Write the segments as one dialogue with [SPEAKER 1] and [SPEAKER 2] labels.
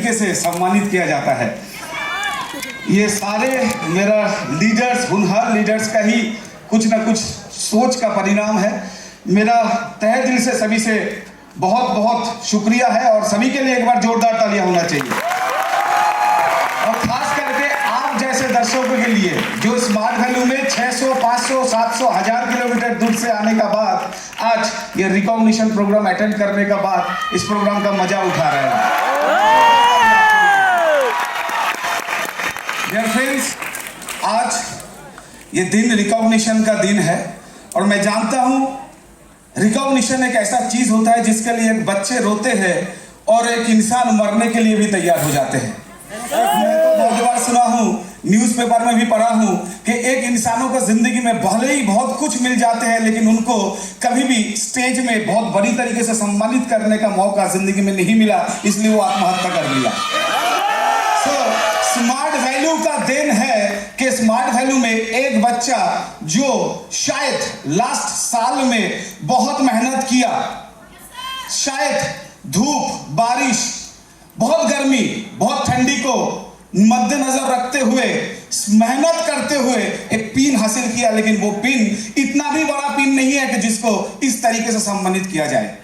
[SPEAKER 1] तरीके से सम्मानित किया जाता है। ये सारे मेरा लीडर्स, होनहार लीडर्स का ही कुछ ना कुछ सोच का परिणाम है। मेरा तहे दिल से सभी से बहुत बहुत शुक्रिया है और सभी के लिए एक बार जोरदार तालियां होना चाहिए। और खास करके आप जैसे दर्शकों के लिए जो स्मार्ट वैल्यू में 600, 500, 700, 1000 किलोमीटर दूर से आने का बाद आज ये रिकॉग्निशन प्रोग्राम अटेंड करने का बाद इस प्रोग्राम का मजा उठा रहे हैं। डियर फ्रेंड्स, आज ये दिन रिकॉग्निशन का दिन है और मैं जानता हूं रिकॉग्निशन एक ऐसा चीज होता है जिसके लिए एक बच्चे रोते हैं और एक इंसान मरने के लिए भी तैयार हो जाते हैं। मैं तो बहुत बार सुना हूं, न्यूज़पेपर में भी पढ़ा हूं कि एक इंसानों को जिंदगी में भले ही बहुत कुछ मिल जाते हैं लेकिन उनको कभी भी स्टेज में बहुत बड़ी तरीके से सम्मानित करने का मौका जिंदगी में नहीं मिला, इसलिए वो आत्महत्या कर लिया। स्मार्ट वैल्यू का देन है कि स्मार्ट वैल्यू में एक बच्चा जो शायद लास्ट साल में बहुत मेहनत किया, शायद धूप, बारिश, बहुत गर्मी, बहुत ठंडी को मद्देनजर रखते हुए मेहनत करते हुए एक पिन हासिल किया, लेकिन वो पिन इतना भी बड़ा पिन नहीं है कि जिसको इस तरीके से सम्मानित किया जाए।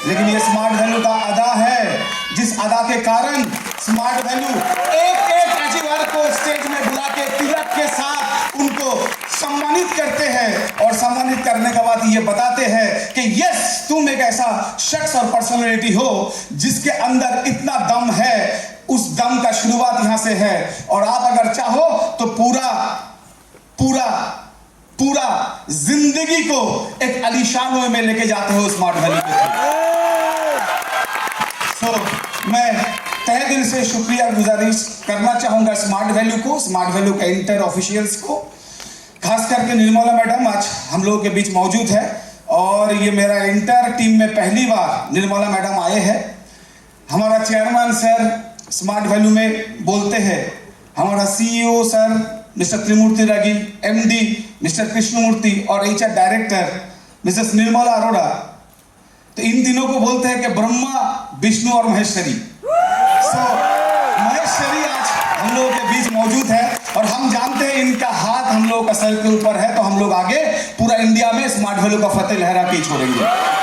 [SPEAKER 1] लेकिन ये स्मार्ट वैल्यू का अदा है, जिस अदा के कारण स्मार्ट वैल्यू एक एक अचीवर को स्टेज में बुला के तिलक के साथ उनको सम्मानित करते हैं और सम्मानित करने के बाद ये बताते हैं कि यस, तुम एक ऐसा शख्स और पर्सनालिटी हो जिसके अंदर इतना दम है। उस दम का शुरुआत यहां से है और आप अगर चाहो तो पूरा पूरा पूरा जिंदगी को एक आलीशान वे में लेके जाते हो स्मार्ट वैल्यू के थ्रू। मैं तहे दिल से शुक्रिया गुजारिश करना चाहूंगा स्मार्ट वैल्यू को, स्मार्ट वैल्यू के इंटर ऑफिशियल्स को, खास करके निर्मला मैडम आज हम लोगों के बीच मौजूद है और ये मेरा इंटर टीम में पहली बार निर्मला मैडम आए हैं। हमारा चेयरमैन सर स्मार्ट वैल्यू में बोलते हैं, हमारा सीईओ सर मिस्टर त्रिमूर्ति रागी, एमडी मिस्टर कृष्णमूर्ति और HR director Mrs Nirmala Arora, तो इन तीनों को बोलते हैं कि ब्रह्मा, विष्णु और महेश्वरी। महेश्वरी आज हम लोगों के बीच मौजूद है और हम जानते हैं इनका हाथ हम लोगों का सर के ऊपर है, तो हम लोग आगे पूरा इंडिया में स्मार्ट वैल्यू का फतेह लहरा के छोड़ेंगे।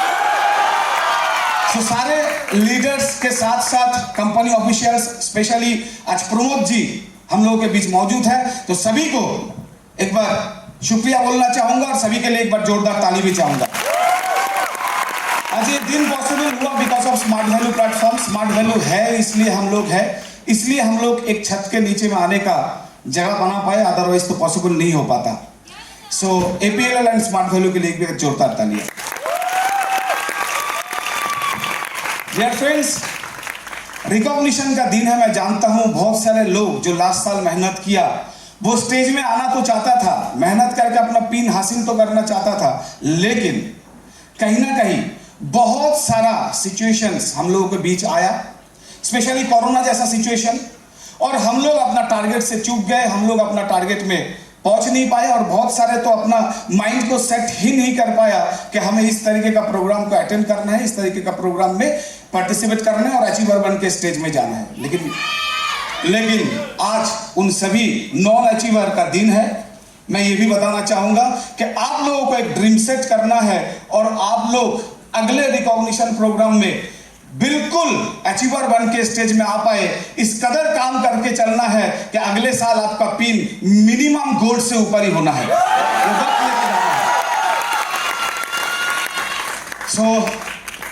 [SPEAKER 1] सारे लीडर्स के साथ साथ कंपनी ऑफिशियल्स, स्पेशली आज प्रमोद जी हम लोगों के बीच मौजूद है, तो सभी को एक बार शुक्रिया बोलना चाहूंगा और सभी के लिए एक बार जोरदार ताली भी चाहूंगा। आज ये दिन पॉसिबल हुआ because of smart value platform. Smart value है इसलिए हम लोग है, इसलिए हम लोग एक छत के नीचे में आने का जगह बना पाए, अदरवाइज तो पॉसिबल नहीं हो पाता। सो एपीएलएल एंड स्मार्ट वैल्यू के लिए एक जोरदार ताली। डियर फ्रेंड्स, रिकॉग्निशन का दिन है। मैं जानता हूं बहुत सारे लोग जो लास्ट साल मेहनत किया, वो स्टेज में आना तो चाहता था, मेहनत करके अपना पिन हासिल तो करना चाहता था, लेकिन कहीं ना कहीं बहुत सारा सिचुएशंस हम लोगों के बीच आया, स्पेशली कोरोना जैसा सिचुएशन, और हम लोग अपना टारगेट से चूक गए, हम लोग अपना टारगेट में पहुंच नहीं पाए और बहुत सारे तो अपना माइंड को सेट ही नहीं कर पाया कि हमें इस तरीके का प्रोग्राम को अटेंड करना है, इस तरीके का प्रोग्राम में पार्टिसिपेट करना है और अचीवर बन के स्टेज में जाना है। लेकिन आज उन सभी नॉन अचीवर का दिन है। मैं ये भी बताना चाहूंगा कि आप लोगों को एक ड्रीम सेट करना है और आप लोग अगले रिकॉग्निशन प्रोग्राम में बिल्कुल अचीवर बन के स्टेज में आ पाए, इस कदर काम करके चलना है कि अगले साल आपका पिन मिनिमम गोल्ड से ऊपर ही होना है।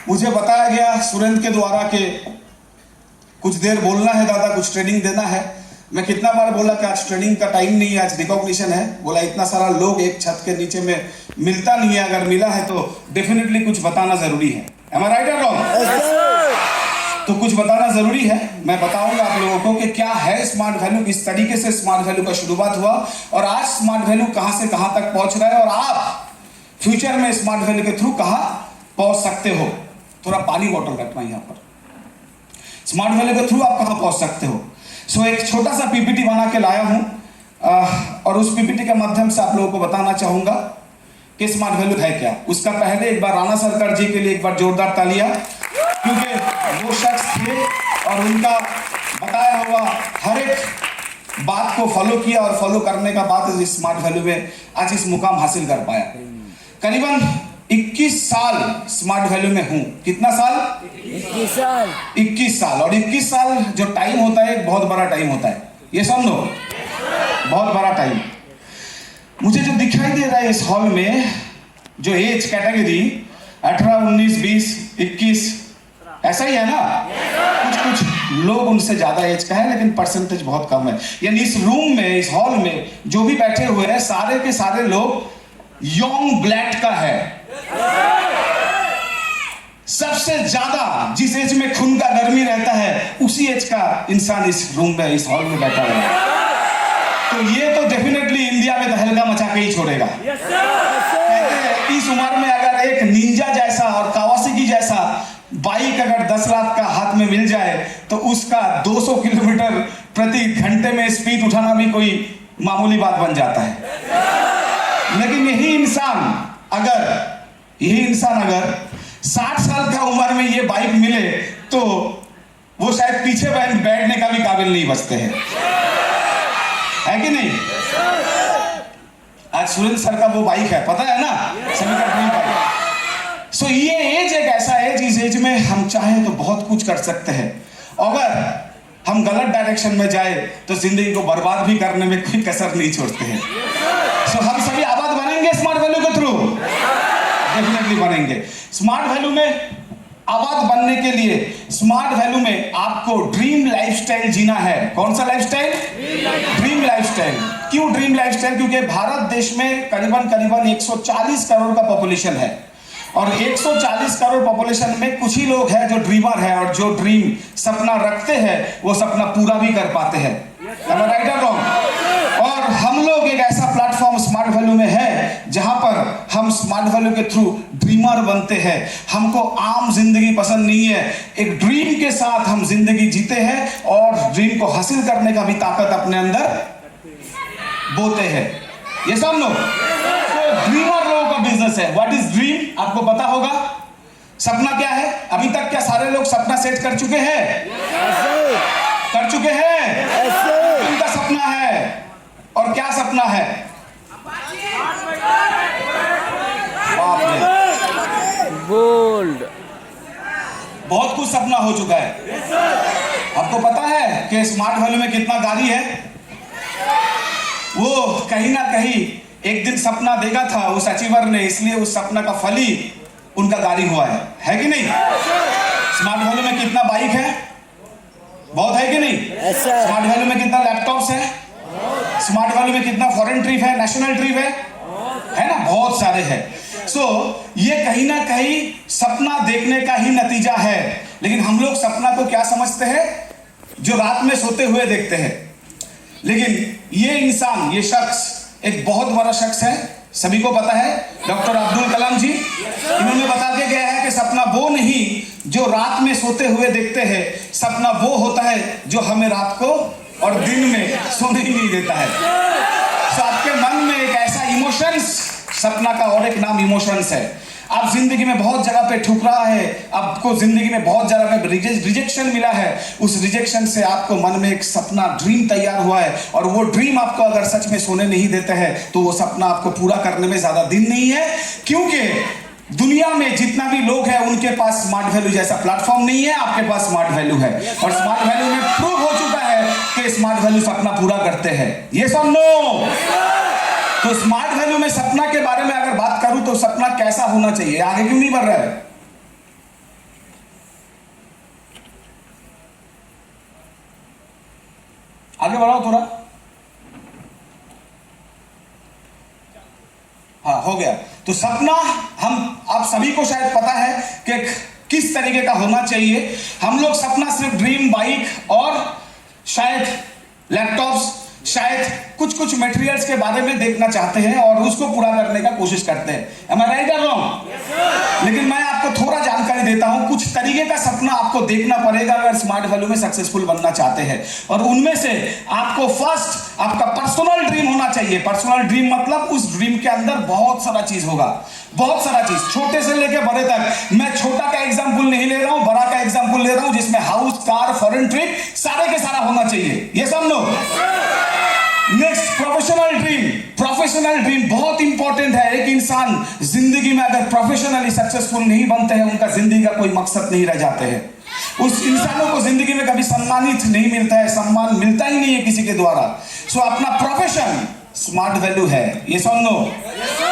[SPEAKER 1] मुझे बताया गया सुरेंद्र के द्वारा कि कुछ देर बोलना है दादा, कुछ ट्रेनिंग देना है। मैं कितना बार बोला कि आज ट्रेनिंग का टाइम नहीं है, आज रिकॉग्निशन है। बोला इतना सारा लोग एक छत के नीचे में मिलता नहीं है, अगर मिला है तो डेफिनेटली कुछ बताना जरूरी है। Am I right or wrong? तो कुछ बताना जरूरी है। मैं बताऊंगा आप लोगों को कि क्या है स्मार्ट वैल्यू, किस तरीके से स्मार्ट वैल्यू का शुरुआत हुआ और आज स्मार्ट वैल्यू कहां से कहां तक पहुंच रहा है और आप फ्यूचर में स्मार्ट वैल्यू के थ्रू कहां पहुंच सकते हो। थोड़ा पानी बॉटल रखना यहाँ पर। स्मार्ट वैल्यू के थ्रू आप कहां पहुंच सकते हो। सो एक छोटा सा पीपीटी बना के लाया हूं और उस पीपीटी के माध्यम से आप लोगों को बताना चाहूंगा कि स्मार्ट वैल्यू है क्या। उसका पहले एक बार राणा सरकार जी के लिए एक बार जोरदार तालियां, क्योंकि वो शख्स थे और उनका बताया हुआ हर एक बात को फॉलो किया और फॉलो करने का बाद इस स्मार्ट वैल्यू में आज इस मुकाम हासिल कर पाया। करीबन 21 साल स्मार्ट वैल्यू में हूं। कितना साल?
[SPEAKER 2] 21 साल।
[SPEAKER 1] 21 साल। और 21 साल जो टाइम होता है बहुत बड़ा टाइम होता है, ये समझ लो, बहुत बड़ा टाइम। मुझे जो दिखाई दे रहा है इस हॉल में जो एज कैटेगरी 18, 19, 20, 21 ऐसा ही है ना? कुछ लोग उनसे ज्यादा एज का है लेकिन परसेंटेज बहुत कम है। यानी इस रूम में, इस हॉल में जो भी बैठे हुए हैं सारे के सारे लोग यंग ब्लड का है। सबसे ज्यादा जिस एज में खून का गर्मी रहता है उसी एज का इंसान इस रूम में, इस हॉल में बैठा हुआ है। तो ये तो डेफिनेटली इंडिया में तहलका मचा के ही छोड़ेगा। कहते हैं इस उम्र में अगर एक निंजा जैसा और कावासाकी जैसा बाइक अगर 10 लाख का हाथ में मिल जाए तो उसका 200 किलोमीटर प्रति घंटे में स्पीड उठाना भी कोई मामूली बात बन जाता है। लेकिन यही इंसान अगर 60 साल का उम्र में ये बाइक मिले तो वो शायद पीछे बैठने का भी काबिल नहीं बचते हैं, है कि नहीं? आज सुरेंद्र सर का वो बाइक है, पता है ना, सभी का ड्रीम बाइक। सो ये एज एक ऐसा एज, इस एज में हम चाहें तो बहुत कुछ कर सकते हैं। अगर हम गलत डायरेक्शन में जाए तो जिंदगी को बर्बाद भी करने में कोई कसर नहीं छोड़ते हैं। सो हम सभी आबाद बनेंगे स्मार्ट वैल्यू के थ्रू, डेफिनेटली बनेंगे। स्मार्ट वैल्यू में आबाद बनने के लिए स्मार्ट वैल्यू में आपको ड्रीम लाइफस्टाइल जीना है। कौन सा लाइफस्टाइल? Dream lifestyle. क्यों ड्रीम लाइफस्टाइल? क्योंकि भारत देश में करीबन 140 करोड़ का पॉपुलेशन है और 140 करोड़ पॉपुलेशन में कुछ ही लोग हैं जो ड्रीमर है और जो ड्रीम सपना रखते हैं वो सपना पूरा भी कर पाते हैं। राइट और रॉन्ग? और हम लोग एक ऐसा प्लेटफॉर्म स्मार्ट वैल्यू में है जहां पर हम स्मार्ट वैल्यू के थ्रू ड्रीमर बनते हैं। हमको आम जिंदगी पसंद नहीं है, एक ड्रीम के साथ हम जिंदगी जीते हैं और ड्रीम को हासिल करने का भी ताकत अपने अंदर बोते हैं। ये सब लोग ड्रीमर लोगों का बिजनेस है। What is dream? आपको पता होगा। सपना क्या है? अभी तक क्या सारे लोग सपना सेट कर चुके हैं? कर चुके हैं? उनका सपना है और क्या सपना है?
[SPEAKER 2] गोल्ड।
[SPEAKER 1] बहुत कुछ सपना हो चुका है। आपको पता है कि स्मार्ट वैल्यू में कितना गाड़ी है? वो कहीं ना कहीं एक दिन सपना देखा था उस अचीवर ने, इसलिए उस सपना का फल ही उनका गाड़ी हुआ है कि नहीं? स्मार्ट वैल्यू में कितना बाइक है? बहुत है कि नहीं? स्मार्ट वैल्यू में कितना लैपटॉप्स है? स्मार्ट वैल्यू में कितना फॉरेन ट्रिप है, नेशनल ट्रिप है ना? बहुत सारे हैं। सो ये कहीं ना कहीं सपना देखने का ही नतीजा है। लेकिन हम लोग सपना को क्या समझते हैं? जो रात में सोते हुए देखते हैं। लेकिन ये इंसान, ये शख्स एक बहुत बड़ा शख्स है, सभी को पता है, डॉक्टर अब्दुल कलाम जी। इन्होंने बता के गया है कि सपना वो नहीं जो रात में सोते हुए देखते हैं, सपना वो होता है जो हमें रात को और दिन में सोने ही नहीं देता है। तो आपके मन में एक ऐसा इमोशंस, सपना का और एक नाम इमोशंस है। आप जिंदगी में बहुत जगह पे ठुकरा है, आपको जिंदगी में बहुत जगह पे रिजेक्शन मिला है। उस रिजेक्शन से आपको मन में एक सपना, ड्रीम तैयार हुआ है और वो ड्रीम आपको अगर सच में सोने नहीं देता है तो वो सपना आपको पूरा करने में ज्यादा दिन नहीं है। क्योंकि दुनिया में जितना भी लोग हैं उनके पास स्मार्ट वैल्यू जैसा प्लेटफॉर्म नहीं है, आपके पास स्मार्ट वैल्यू है। और स्मार्ट वैल्यू में प्रूव हो चुका है कि स्मार्ट वैल्यू सपना पूरा करते हैं। ये सब नो। तो स्मार्ट वैल्यू में सपना के बारे में अगर बात करूं तो सपना कैसा होना चाहिए? आगे क्यों नहीं बढ़ रहा है? आगे बढ़ाओ थोड़ा। हाँ, हो गया। तो सपना आप सभी को शायद पता है कि किस तरीके का होना चाहिए। हम लोग सपना सिर्फ ड्रीम बाइक और शायद लैपटॉप्स, शायद कुछ मटेरियल्स के बारे में देखना चाहते हैं और उसको पूरा करने का कोशिश करते हैं। Am I right or wrong? लेकिन मैं आपको थोड़ा जानकारी मैं देता हूं, कुछ तरीके का सपना आपको देखना पड़ेगा अगर स्मार्ट वैल्यू में सक्सेसफुल बनना चाहते हैं। और उनमें से आपको फर्स्ट आपका पर्सनल ड्रीम होना चाहिए। पर्सनल ड्रीम मतलब उस ड्रीम के अंदर बहुत सारा चीज होगा, बहुत सारा चीज, छोटे से लेके बड़े तक। मैं छोटा का एग्जांपल नहीं ले रहा हूं, बड़ा का एग्जांपल ले रहा हूं, जिसमें हाउस, कार, फॉरेन ट्रिप सारे के सारा होना चाहिए। ये सब no. Next, professional dream. Professional dream बहुत इंपॉर्टेंट है। एक इंसान जिंदगी में अगर प्रोफेशनली सक्सेसफुल नहीं बनते हैं, उनका जिंदगी का कोई मकसद नहीं रह जाते हैं। उस इंसानों को जिंदगी में कभी सम्मानित नहीं मिलता है, सम्मान मिलता ही नहीं है किसी के द्वारा। सो अपना प्रोफेशन स्मार्ट वैल्यू है। ये सुनो,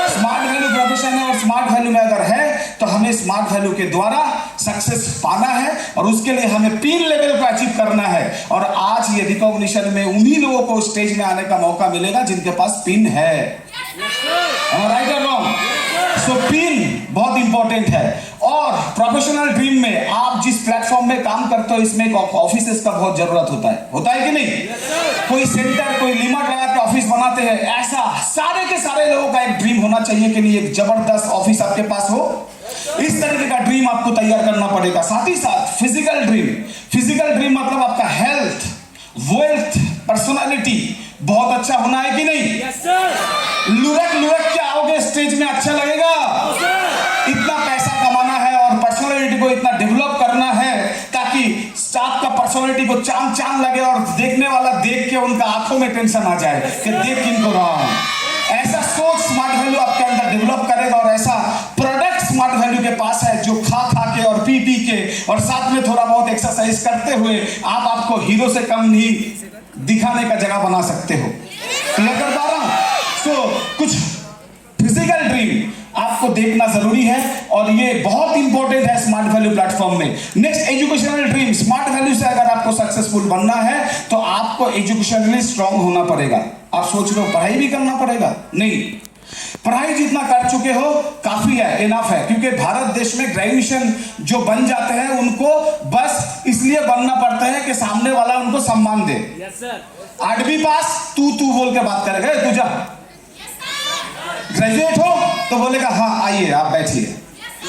[SPEAKER 1] स्मार्ट वैल्यू प्रोफेशन है, और स्मार्ट वैल्यू में अगर है तो हमें स्मार्ट वैल्यू के द्वारा सक्सेस पाना है, और उसके लिए हमें पिन लेवल को अचीव करना है। और आज ये रिकॉग्निशन में उन्हीं लोगों को स्टेज में आने का मौका मिलेगा जिनके पास पिन है। राइट और रॉन्ग? सो पिन बहुत इंपॉर्टेंट है। और प्रोफेशनल ड्रीम में आप जिस प्लेटफॉर्म में काम करते हो, इसमें एक ऑफिस का बहुत जरूरत होता है कि नहीं? कोई सेंटर, कोई लिमिट लगा के ऑफिस बनाते हैं, ऐसा सारे के सारे लोगों का एक ड्रीम होना चाहिए कि नहीं एक जबरदस्त ऑफिस आपके पास हो। इस तरीके का ड्रीम आपको तैयार करना पड़ेगा। साथ ही साथ फिजिकल ड्रीम। फिजिकल ड्रीम मतलब आपका हेल्थ, वेल्थ, पर्सनालिटी बहुत अच्छा होना है कि नहीं? लुढ़क के आओगे स्टेज में, अच्छा लगेगा? इतना पैसा कमाना है और पर्सनालिटी को इतना डेवलप करना है ताकि स्टाफ का पर्सनालिटी को चांद चांद लगे और देखने वाला देख के उनका आंखों में टेंशन आ जाए कि देख किनको रहा हूं। ऐसा सोच स्मार्ट वैल्यू आपके अंदर डेवलप करेगा। और ऐसा प्रोडक्ट स्मार्ट वैल्यू के पास है जो खा के और पी के और साथ में थोड़ा बहुत एक्सरसाइज करते हुए आप आपको हीरो से कम नहीं दिखाने का जगह बना सकते हो। क्लियर कर पा रहा हूं? सो कुछ फिजिकल ड्रीम आपको देखना जरूरी है, और ये बहुत इंपॉर्टेंट है स्मार्ट वैल्यू प्लेटफॉर्म में। Next, educational dream. Smart value से अगर आपको सक्सेसफुल बनना है तो आपको एजुकेशनली स्ट्रांग होना पड़ेगा। आप सोच रहे हो पढ़ाई भी करना पड़ेगा? नहीं, पढ़ाई जितना कर चुके हो काफी है, इनफ है। क्योंकि भारत देश में ग्रेजुएशन जो बन जाते हैं उनको बस इसलिए बनना पड़ता है कि सामने वाला उनको सम्मान दे। 8वीं पास तू बोल के बात करेगा, तू जा। ग्रेजुएट हो तो बोलेगा हाँ आइए आप बैठिए।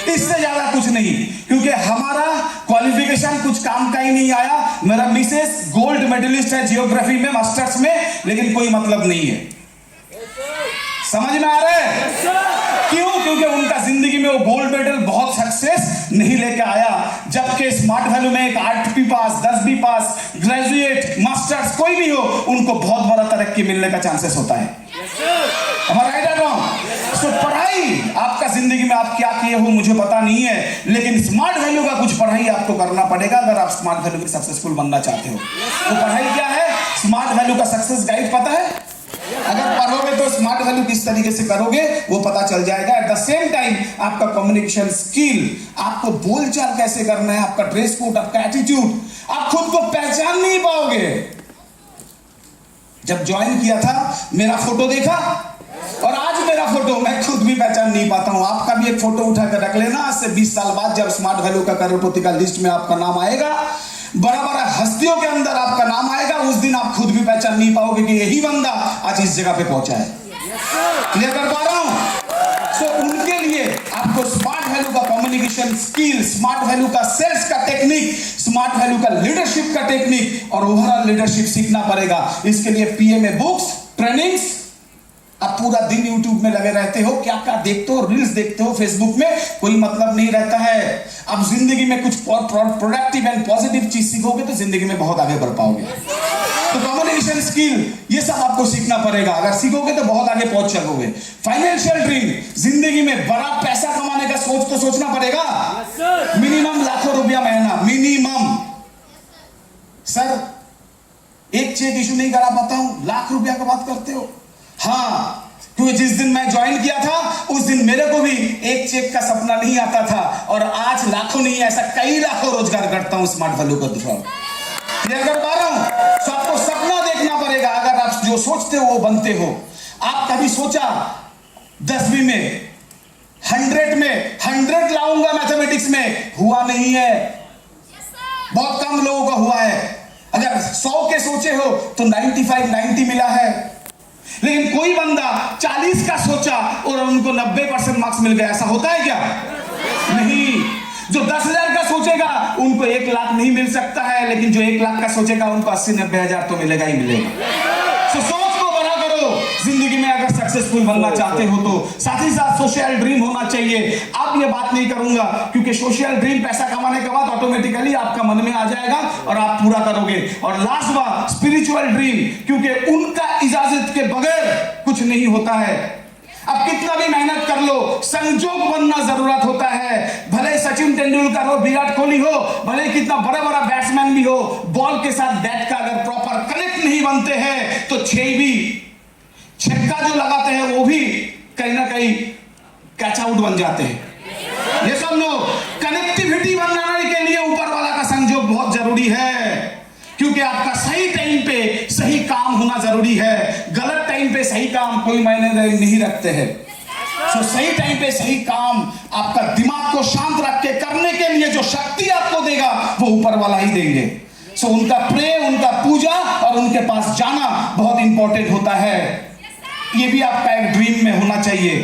[SPEAKER 1] इससे ज्यादा कुछ नहीं, क्योंकि हमारा क्वालिफिकेशन कुछ काम का ही नहीं आया। मेरा मिसेस गोल्ड मेडलिस्ट है जियोग्राफी में, मास्टर्स में, लेकिन कोई मतलब नहीं है। समझ में आ रहा है? क्यों? क्योंकि उनका जिंदगी में वो गोल्ड मेडल बहुत सक्सेस नहीं लेके आया। जबकि स्मार्ट वैल्यू में एक 8वीं पास, 10वीं पास, ग्रेजुएट, मास्टर्स कोई भी हो, उनको बहुत बड़ा तरक्की मिलने का चांसेस होता है। राइट और रॉन्ग? सो पढ़ाई आपका जिंदगी में आप क्या किए हो मुझे पता नहीं है, लेकिन स्मार्ट वैल्यू का कुछ पढ़ाई आपको करना पड़ेगा अगर आप स्मार्ट वैल्यू में सक्सेसफुल बनना चाहते हो। तो पढ़ाई क्या है? स्मार्ट वैल्यू का सक्सेस गाइड पता है? अगर पढ़ोगे तो स्मार्ट वैल्यू किस तरीके से करोगे वो पता चल जाएगा। एट द सेम टाइम आपका कम्युनिकेशन स्किल, आपको बोलचाल कैसे करना है, आपका ड्रेस कोड, आपका एटीट्यूड, आप खुद को पहचान नहीं पाओगे। जब ज्वाइन किया था मेरा फोटो देखा और आज मेरा फोटो मैं खुद भी पहचान नहीं पाता हूं। आपका भी एक फोटो उठाकर रख लेना। आज से 20 साल बाद जब स्मार्ट वैल्यू का करोड़पति का लिस्ट में आपका नाम आएगा, बड़ा बड़ा हस्तियों के अंदर आपका नाम आएगा, उस दिन आप खुद भी पहचान नहीं पाओगे कि यही बंदा आज इस जगह पे पहुंचा है। क्लियर कर पा रहा हूं? सो उनके लिए आपको स्मार्ट वैल्यू का कम्युनिकेशन स्किल, स्मार्ट वैल्यू का सेल्स का टेक्निक, स्मार्ट वैल्यू का लीडरशिप का टेक्निक और ओवरऑल लीडरशिप सीखना पड़ेगा। इसके लिए पीएमए बुक्स, ट्रेनिंग्स, आप पूरा दिन यूट्यूब में लगे रहते हो, क्या क्या देखते हो, रील्स देखते हो फेसबुक में, कोई मतलब नहीं रहता है। अब जिंदगी में कुछ प्रोडक्टिव एंड पॉजिटिव चीज सीखोगे तो जिंदगी में बहुत आगे बढ़ पाओगे। तो कम्युनिकेशन स्किल ये सब आपको सीखना पड़ेगा। अगर सीखोगे तो बहुत आगे पहुंच सकोगे। फाइनेंशियल ड्रीम, जिंदगी में बड़ा पैसा कमाने का सोच तो सोचना पड़ेगा। मिनिमम लाखों रुपया महीना, मिनिमम। सर एक चेक इशू नहीं करा पाता हूं, लाख रुपया का बात करते हो? हाँ, क्योंकि जिस दिन मैं ज्वाइन किया था उस दिन मेरे को भी एक चेक का सपना नहीं आता था, और आज लाखों नहीं, ऐसा कई लाखों रोजगार करता हूं स्मार्ट वैल्यू को थ्रू। क्लियर कर पा रहा हूं? तो आपको सपना देखना पड़ेगा। अगर आप जो सोचते हो वो बनते हो। आप कभी सोचा 10वीं में 100 लाऊंगा मैथमेटिक्स में? हुआ नहीं है, बहुत कम लोगों का हुआ है। अगर 100 के सोचे हो तो 95, 90 मिला है। लेकिन कोई बंदा 40 का सोचा और उनको 90% मार्क्स मिल गया, ऐसा होता है क्या? नहीं। जो 10,000 का सोचेगा उनको 1 लाख नहीं मिल सकता है, लेकिन जो 1 लाख का सोचेगा उनको 80-90 हजार तो मिलेगा ही मिलेगा। तो सोच को बड़ा करो, जिंदगी में अगर सक्सेसफुल बनना चाहते हो तो। साथ ही साथ सोशल ड्रीम होना चाहिए। अब ये बात नहीं करूंगा क्योंकि सोशल ड्रीम पैसा कमाने के बाद ऑटोमेटिकली आपका मन में आ जाएगा और आप पूरा करोगे। और लास्ट बात स्पिरिचुअल ड्रीम, क्योंकि उनका इजाजत के बगैर कुछ नहीं होता है। अब कितना भी मेहनत कर लो, संजोग बनना जरूरत होता है। भले सचिन तेंदुलकर हो, विराट कोहली हो, भले कितना बड़ा बड़ा बैट्समैन भी हो, बॉल के साथ बैट का अगर प्रॉपर कनेक्ट नहीं बनते हैं तो छक्का जो लगाते हैं वो भी कहीं ना कहीं कैच आउट बन जाते हैं। ये सब लोग कनेक्टिविटी बनाने के लिए ऊपर वाला का संजोग बहुत जरूरी है, क्योंकि आपका सही टाइम पे सही काम होना जरूरी है। गलत टाइम पे सही काम कोई मायने नहीं रखते हैं। तो सही टाइम पे सही काम आपका दिमाग को शांत रख के करने के लिए जो शक्ति आपको देगा वो ऊपर वाला ही देंगे। सो उनका प्रे, उनका पूजा और उनके पास जाना बहुत इंपॉर्टेंट होता है। ये भी आपका एक ड्रीम में होना चाहिए।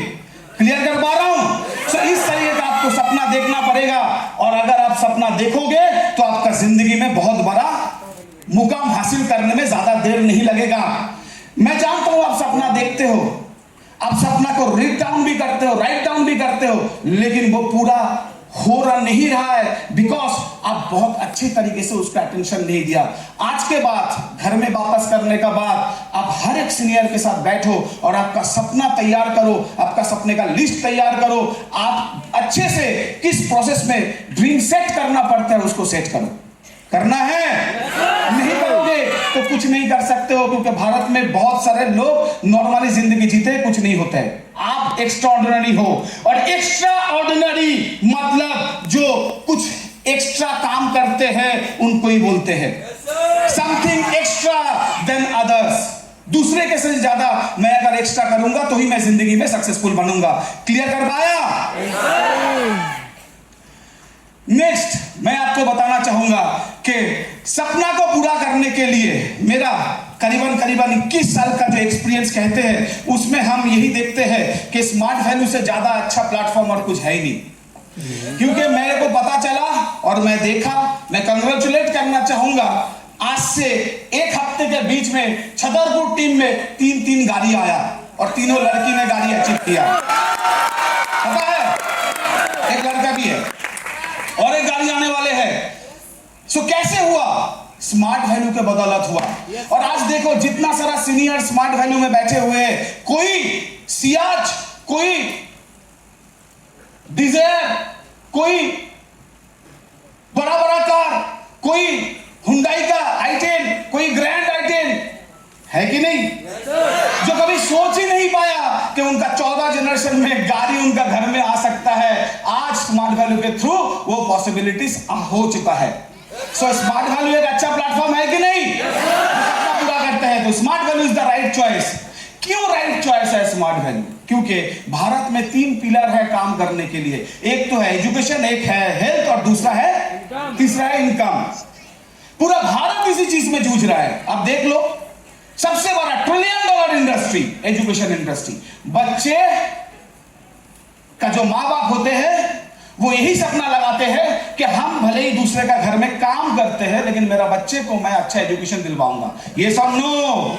[SPEAKER 1] क्लियर कर पा रहा हूं? सो इस तरीके का आपको सपना देखना पड़ेगा, और अगर आप सपना देखोगे तो आपका जिंदगी में बहुत बड़ा मुकाम हासिल करने में ज्यादा देर नहीं लगेगा। मैं जानता हूं आप सपना देखते हो, आप सपना को रीड डाउन भी करते हो, राइट डाउन भी करते हो, लेकिन वो पूरा हो रहा नहीं रहा है बिकॉज आप बहुत अच्छे तरीके से उसका अटेंशन नहीं दिया। आज के बाद घर में वापस करने का बाद आप हर एक सीनियर के साथ बैठो और आपका सपना तैयार करो, आपका सपने का लिस्ट तैयार करो। आप अच्छे से किस प्रोसेस में ड्रीम सेट करना पड़ता है उसको सेट करो। करना है, नहीं करोगे तो कुछ नहीं कर सकते हो, क्योंकि भारत में बहुत सारे लोग नॉर्मली जिंदगी जीते कुछ नहीं होता है। आप एक्स्ट्रा ऑर्डिनरी हो, और एक्स्ट्रा ऑर्डिनरी मतलब जो कुछ एक्स्ट्रा काम करते हैं उनको ही बोलते हैं समथिंग एक्स्ट्रा देन अदर्स। दूसरे के से ज्यादा मैं अगर एक्स्ट्रा करूंगा तो ही मैं जिंदगी में सक्सेसफुल बनूंगा। क्लियर कर पाया? नेक्स्ट मैं आपको बताना चाहूंगा कि सपना को पूरा करने के लिए मेरा करीबन 21 साल का जो एक्सपीरियंस कहते हैं उसमें हम यही देखते हैं कि स्मार्ट वैल्यू से ज्यादा अच्छा प्लेटफॉर्म और कुछ है ही नहीं। क्योंकि मेरे को पता चला और मैं देखा, मैं कंग्रेचुलेट करना चाहूंगा, आज से 1 हफ्ते के बीच में छतरपुर टीम में 3 गाड़ी आया और तीनों लड़की ने गाड़ी अचीव किया। पता है, एक लड़का भी है और एक गाड़ी आने वाले हैं। सो कैसे हुआ? स्मार्ट वैल्यू के बदौलत हुआ। और आज देखो जितना सारा सीनियर स्मार्ट वैल्यू में बैठे हुए हैं, कोई सियाज, कोई डिजायर, कोई बड़ा बड़ा कार, कोई हुंडई का i10, कोई ग्रैंड i10 है कि नहीं, जो कभी सोच ही नहीं पाया कि उनका 14 जनरेशन में गाड़ी उनका घर में आ सकता है। आज स्मार्ट वैल्यू के थ्रू वो पॉसिबिलिटीज हो चुका है। सो स्मार्ट वैल्यू एक अच्छा प्लेटफॉर्म है कि नहीं? सपना पूरा करते हैं तो smart value is the right choice. क्यों राइट चॉइस है स्मार्ट वैल्यू? क्योंकि भारत में 3 पिलर है काम करने के लिए। एक तो है एजुकेशन, एक है हेल्थ और दूसरा है, तीसरा है इनकम। पूरा भारत इसी चीज में जूझ रहा है। अब देख लो, सबसे बड़ा $1 ट्रिलियन इंडस्ट्री एजुकेशन इंडस्ट्री। बच्चे का जो माँ बाप होते हैं वो यही सपना लगाते हैं कि हम भले ही दूसरे का घर में काम करते हैं लेकिन मेरा बच्चे को मैं अच्छा एजुकेशन दिलवाऊंगा। ये सब नो।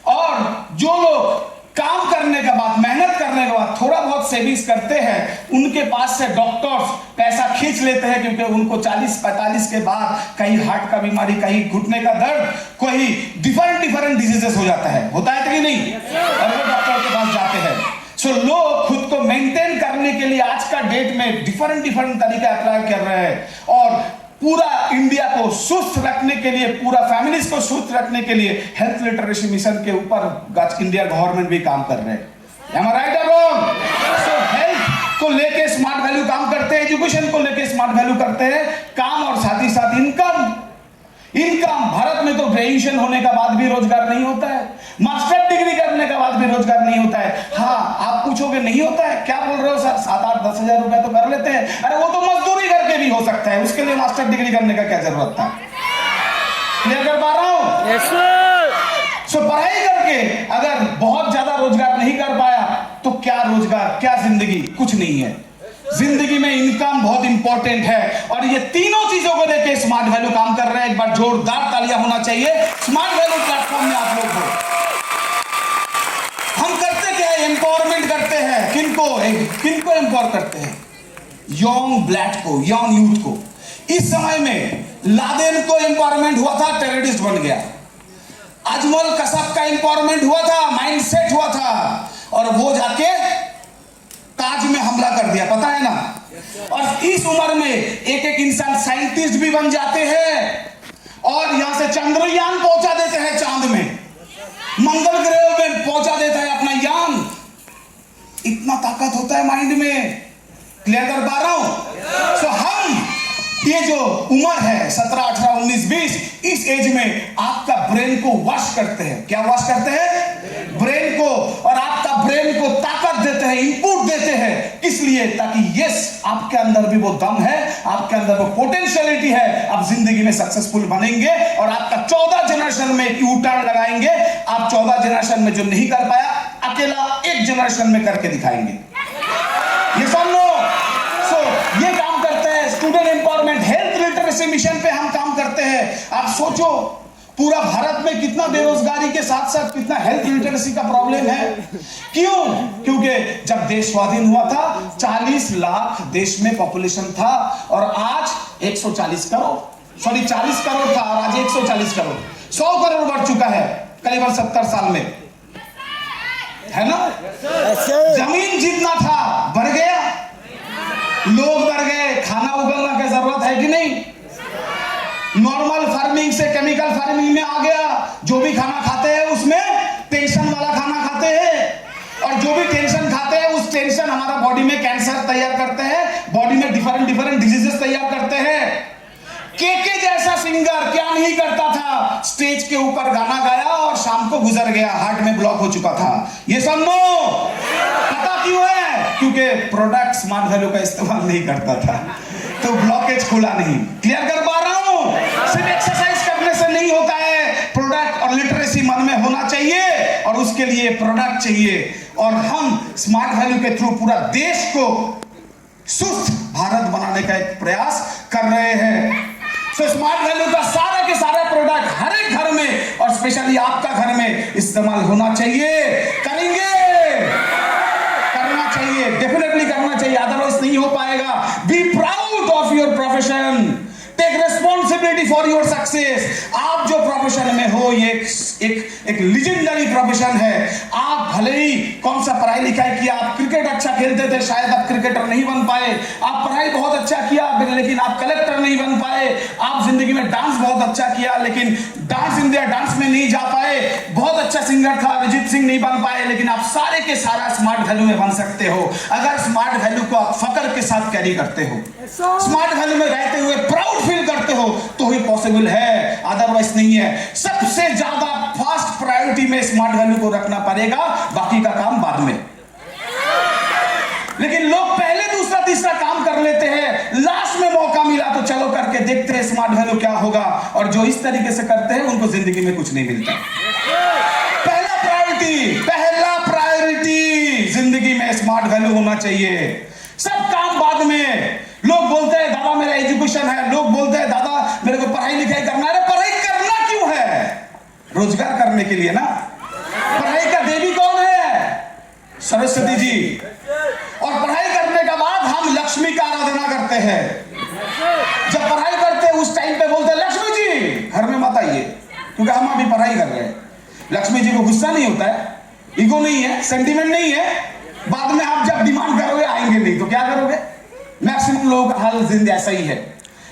[SPEAKER 1] और जो लोग काम करने के बाद, मेहनत करने के बाद थोड़ा बहुत सेविंग्स करते हैं, उनके पास से डॉक्टर्स पैसा खींच लेते हैं, क्योंकि उनको 40-45 के बाद कहीं हार्ट का बीमारी, कहीं घुटने का दर्द, कोई डिफरेंट डिजीजेस हो जाता है। होता है कि नहीं? और वो डॉक्टर के पास जाते हैं। सो लोग खुद को मेंटेन करने के लिए आज का डेट में डिफरेंट तरीके अप्लाई कर रहे हैं, और पूरा इंडिया को सुस्त रखने के लिए, पूरा फैमिलीज को सुस्त रखने के लिए हेल्थ लिटरेसी मिशन के ऊपर इंडिया गवर्नमेंट भी काम कर रहे हैं। Am I right or wrong? So health को लेके स्मार्ट वैल्यू काम करते हैं, एजुकेशन को लेके स्मार्ट वैल्यू करते हैं काम, और साथ ही साथ इनकम। भारत में तो ग्रेजुएशन होने का बाद भी रोजगार नहीं होता है, मास्टर डिग्री करने का बाद भी रोजगार नहीं होता है। हाँ, आप पूछोगे नहीं होता है, क्या बोल रहे हो सर? 7-8-10 हजार रुपए तो कर लेते हैं। अरे वो तो मजदूरी करके भी हो सकता है, उसके लिए मास्टर डिग्री करने का क्या जरूरत था? क्लियर कर पा रहा हूं?
[SPEAKER 2] Yes sir.
[SPEAKER 1] सो पढ़ाई करके अगर बहुत ज्यादा रोजगार नहीं कर पाया तो क्या रोजगार, क्या जिंदगी? कुछ नहीं है। जिंदगी में इनकम बहुत इंपॉर्टेंट है, और ये तीनों चीजों को लेके स्मार्ट वैल्यू काम कर रहे हैं। एक बार जोरदार तालियां होना चाहिए स्मार्ट वैल्यू प्लेटफॉर्म में आप लोग हो। हम करते क्या है? एम्पावरमेंट करते हैं। किनको एम्पावर करते हैं? यंग ब्लैक को, यंग यूथ को। इस समय में लादेन को एम्पावरमेंट हुआ था, टेररिस्ट बन गया। अजमल कसाब का एम्पावरमेंट हुआ था, माइंडसेट हुआ था, और वो जाके ताज में हमला कर दिया, पता है ना। और इस उम्र में एक एक इंसान साइंटिस्ट भी बन जाते हैं, और यहां से चंद्रयान पहुंचा देते हैं, चांद में, मंगल ग्रह में पहुंचा देता है अपना यान। इतना ताकत होता है माइंड में। क्लियर कर पा रहा हूं? सो हम ये जो उम्र है 17, 18, 19, 20, इस एज में आपका ब्रेन को वॉश करते हैं। क्या वॉश करते हैं? ब्रेन को। और आपका ब्रेन को ताकत देते हैं, इनपुट देते हैं। किस लिए? ताकि यस, आपके अंदर भी वो दम है, आपके अंदर वो पोटेंशियलिटी है, आप जिंदगी में सक्सेसफुल बनेंगे, और आपका 14 जनरेशन में यू टर्न लगाएंगे। आप 14 जनरेशन में जो नहीं कर पाया, अकेला एक जनरेशन में करके दिखाएंगे। ये सब लो। सो ये काम करते हैं student empowerment, health literacy mission पे हम काम करते हैं। आप सोचो पूरा भारत में कितना बेरोजगारी के साथ साथ कितना हेल्थ लिटरेसी का प्रॉब्लम है। क्यों? क्योंकि जब देश स्वाधीन हुआ था 40 लाख देश में पॉपुलेशन था, और आज 140 करोड़, सॉरी 40 करोड़ था, और आज 140 करोड़, 100 करोड़ बढ़ चुका है करीबन 70 साल में, है ना। जमीन जितना था बढ़ गया, लोग बढ़ गए, खाना उगलना की जरूरत है कि नहीं। नॉर्मल फार्मिंग से केमिकल फार्मिंग में आ गया। जो भी खाना खाते हैं उसमें टेंशन वाला खाना खाते हैं, और जो भी टेंशन खाते हैं उस टेंशन हमारा बॉडी में कैंसर तैयार करते हैं, बॉडी में डिफरेंट डिजीजेस तैयार करते हैं। केके जैसा सिंगर क्या नहीं करता था? स्टेज के ऊपर गाना गाया और शाम को गुजर गया, हार्ट में ब्लॉक हो चुका था। ये समझो। पता क्यों है? क्योंकि प्रोडक्ट स्मार्ट वैल्यू का इस्तेमाल नहीं करता था, तो ब्लॉकेज खुला नहीं। क्लियर कर पा रहा हूं? सिर्फ एक्सरसाइज करने से नहीं होता है, प्रोडक्ट और लिटरेसी मन में होना चाहिए, और उसके लिए प्रोडक्ट चाहिए। और हम स्मार्ट वैल्यू के थ्रू पूरा देश को सुस्त भारत बनाने का एक प्रयास कर रहे हैं। सो स्मार्ट वैल्यू का सारा के सारा प्रोडक्ट हर एक घर में, और स्पेशली आपका घर में इस्तेमाल होना चाहिए। करेंगे? करना चाहिए, डेफिनेटली करना चाहिए, अदरवाइज नहीं हो पाएगा। Be proud of your profession, take responsibility for your success. आप जो प्रोफेशन में हो, ये एक लेजेंडरी प्रोफेशन है। आप भले ही कौन सा पढ़ाई लिखाई किया, आप क्रिकेट अच्छा खेलते थे, शायद आप क्रिकेटर नहीं बन पाए। आप पढ़ाई बहुत अच्छा किया, लेकिन आप कलेक्टर नहीं बन पाए। आप जिंदगी में डांस बहुत अच्छा किया, लेकिन डांस इंडिया डांस में नहीं जा पाए। बहुत अच्छा सिंगर था, अरिजीत सिंह नहीं बन पाए, लेकिन आप सारे के सारा स्मार्ट वैल्यू में बन सकते हो, अगर स्मार्ट वैल्यू को आप फकर के साथ कैरी करते हो, स्मार्ट वैल्यू में रहते हुए प्राउड फील करते हो, तो ही पॉसिबल है, अदरवाइज नहीं है। सबसे ज्यादा फर्स्ट प्रायोरिटी में स्मार्ट वैल्यू को रखना पड़ेगा, बाकी का काम बाद में। लेकिन लोग पहले दूसरा तीसरा काम कर लेते हैं, लास्ट में मौका मिला तो चलो करके देखते हैं स्मार्ट वैल्यू क्या होगा। और जो इस तरीके से करते हैं उनको जिंदगी में कुछ नहीं मिलता। पहला प्रायोरिटी जिंदगी में स्मार्ट वैल्यू होना चाहिए, सब काम बाद में। लोग बोलते हैं दादा मेरा एजुकेशन है, लोग बोलते हैं दादा मेरे को पढ़ाई लिखाई करना है। पढ़ाई करना क्यों है? रोजगार करने के लिए ना। पढ़ाई का देवी कौन है? सरस्वती जी। और पढ़ाई करने के बाद हम लक्ष्मी का आराधना करते हैं। जब पढ़ाई करते हैं उस टाइम पे बोलते हैं लक्ष्मी जी घर में मत आइए, क्योंकि हम अभी पढ़ाई कर रहे हैं। लक्ष्मी जी को गुस्सा नहीं होता है, ईगो नहीं है, सेंटीमेंट नहीं है। बाद में आप जब डिमांड करोगे आएंगे नहीं तो क्या करोगे? मैक्सिमम लोगों का हाल जिंदगी ऐसा ही है।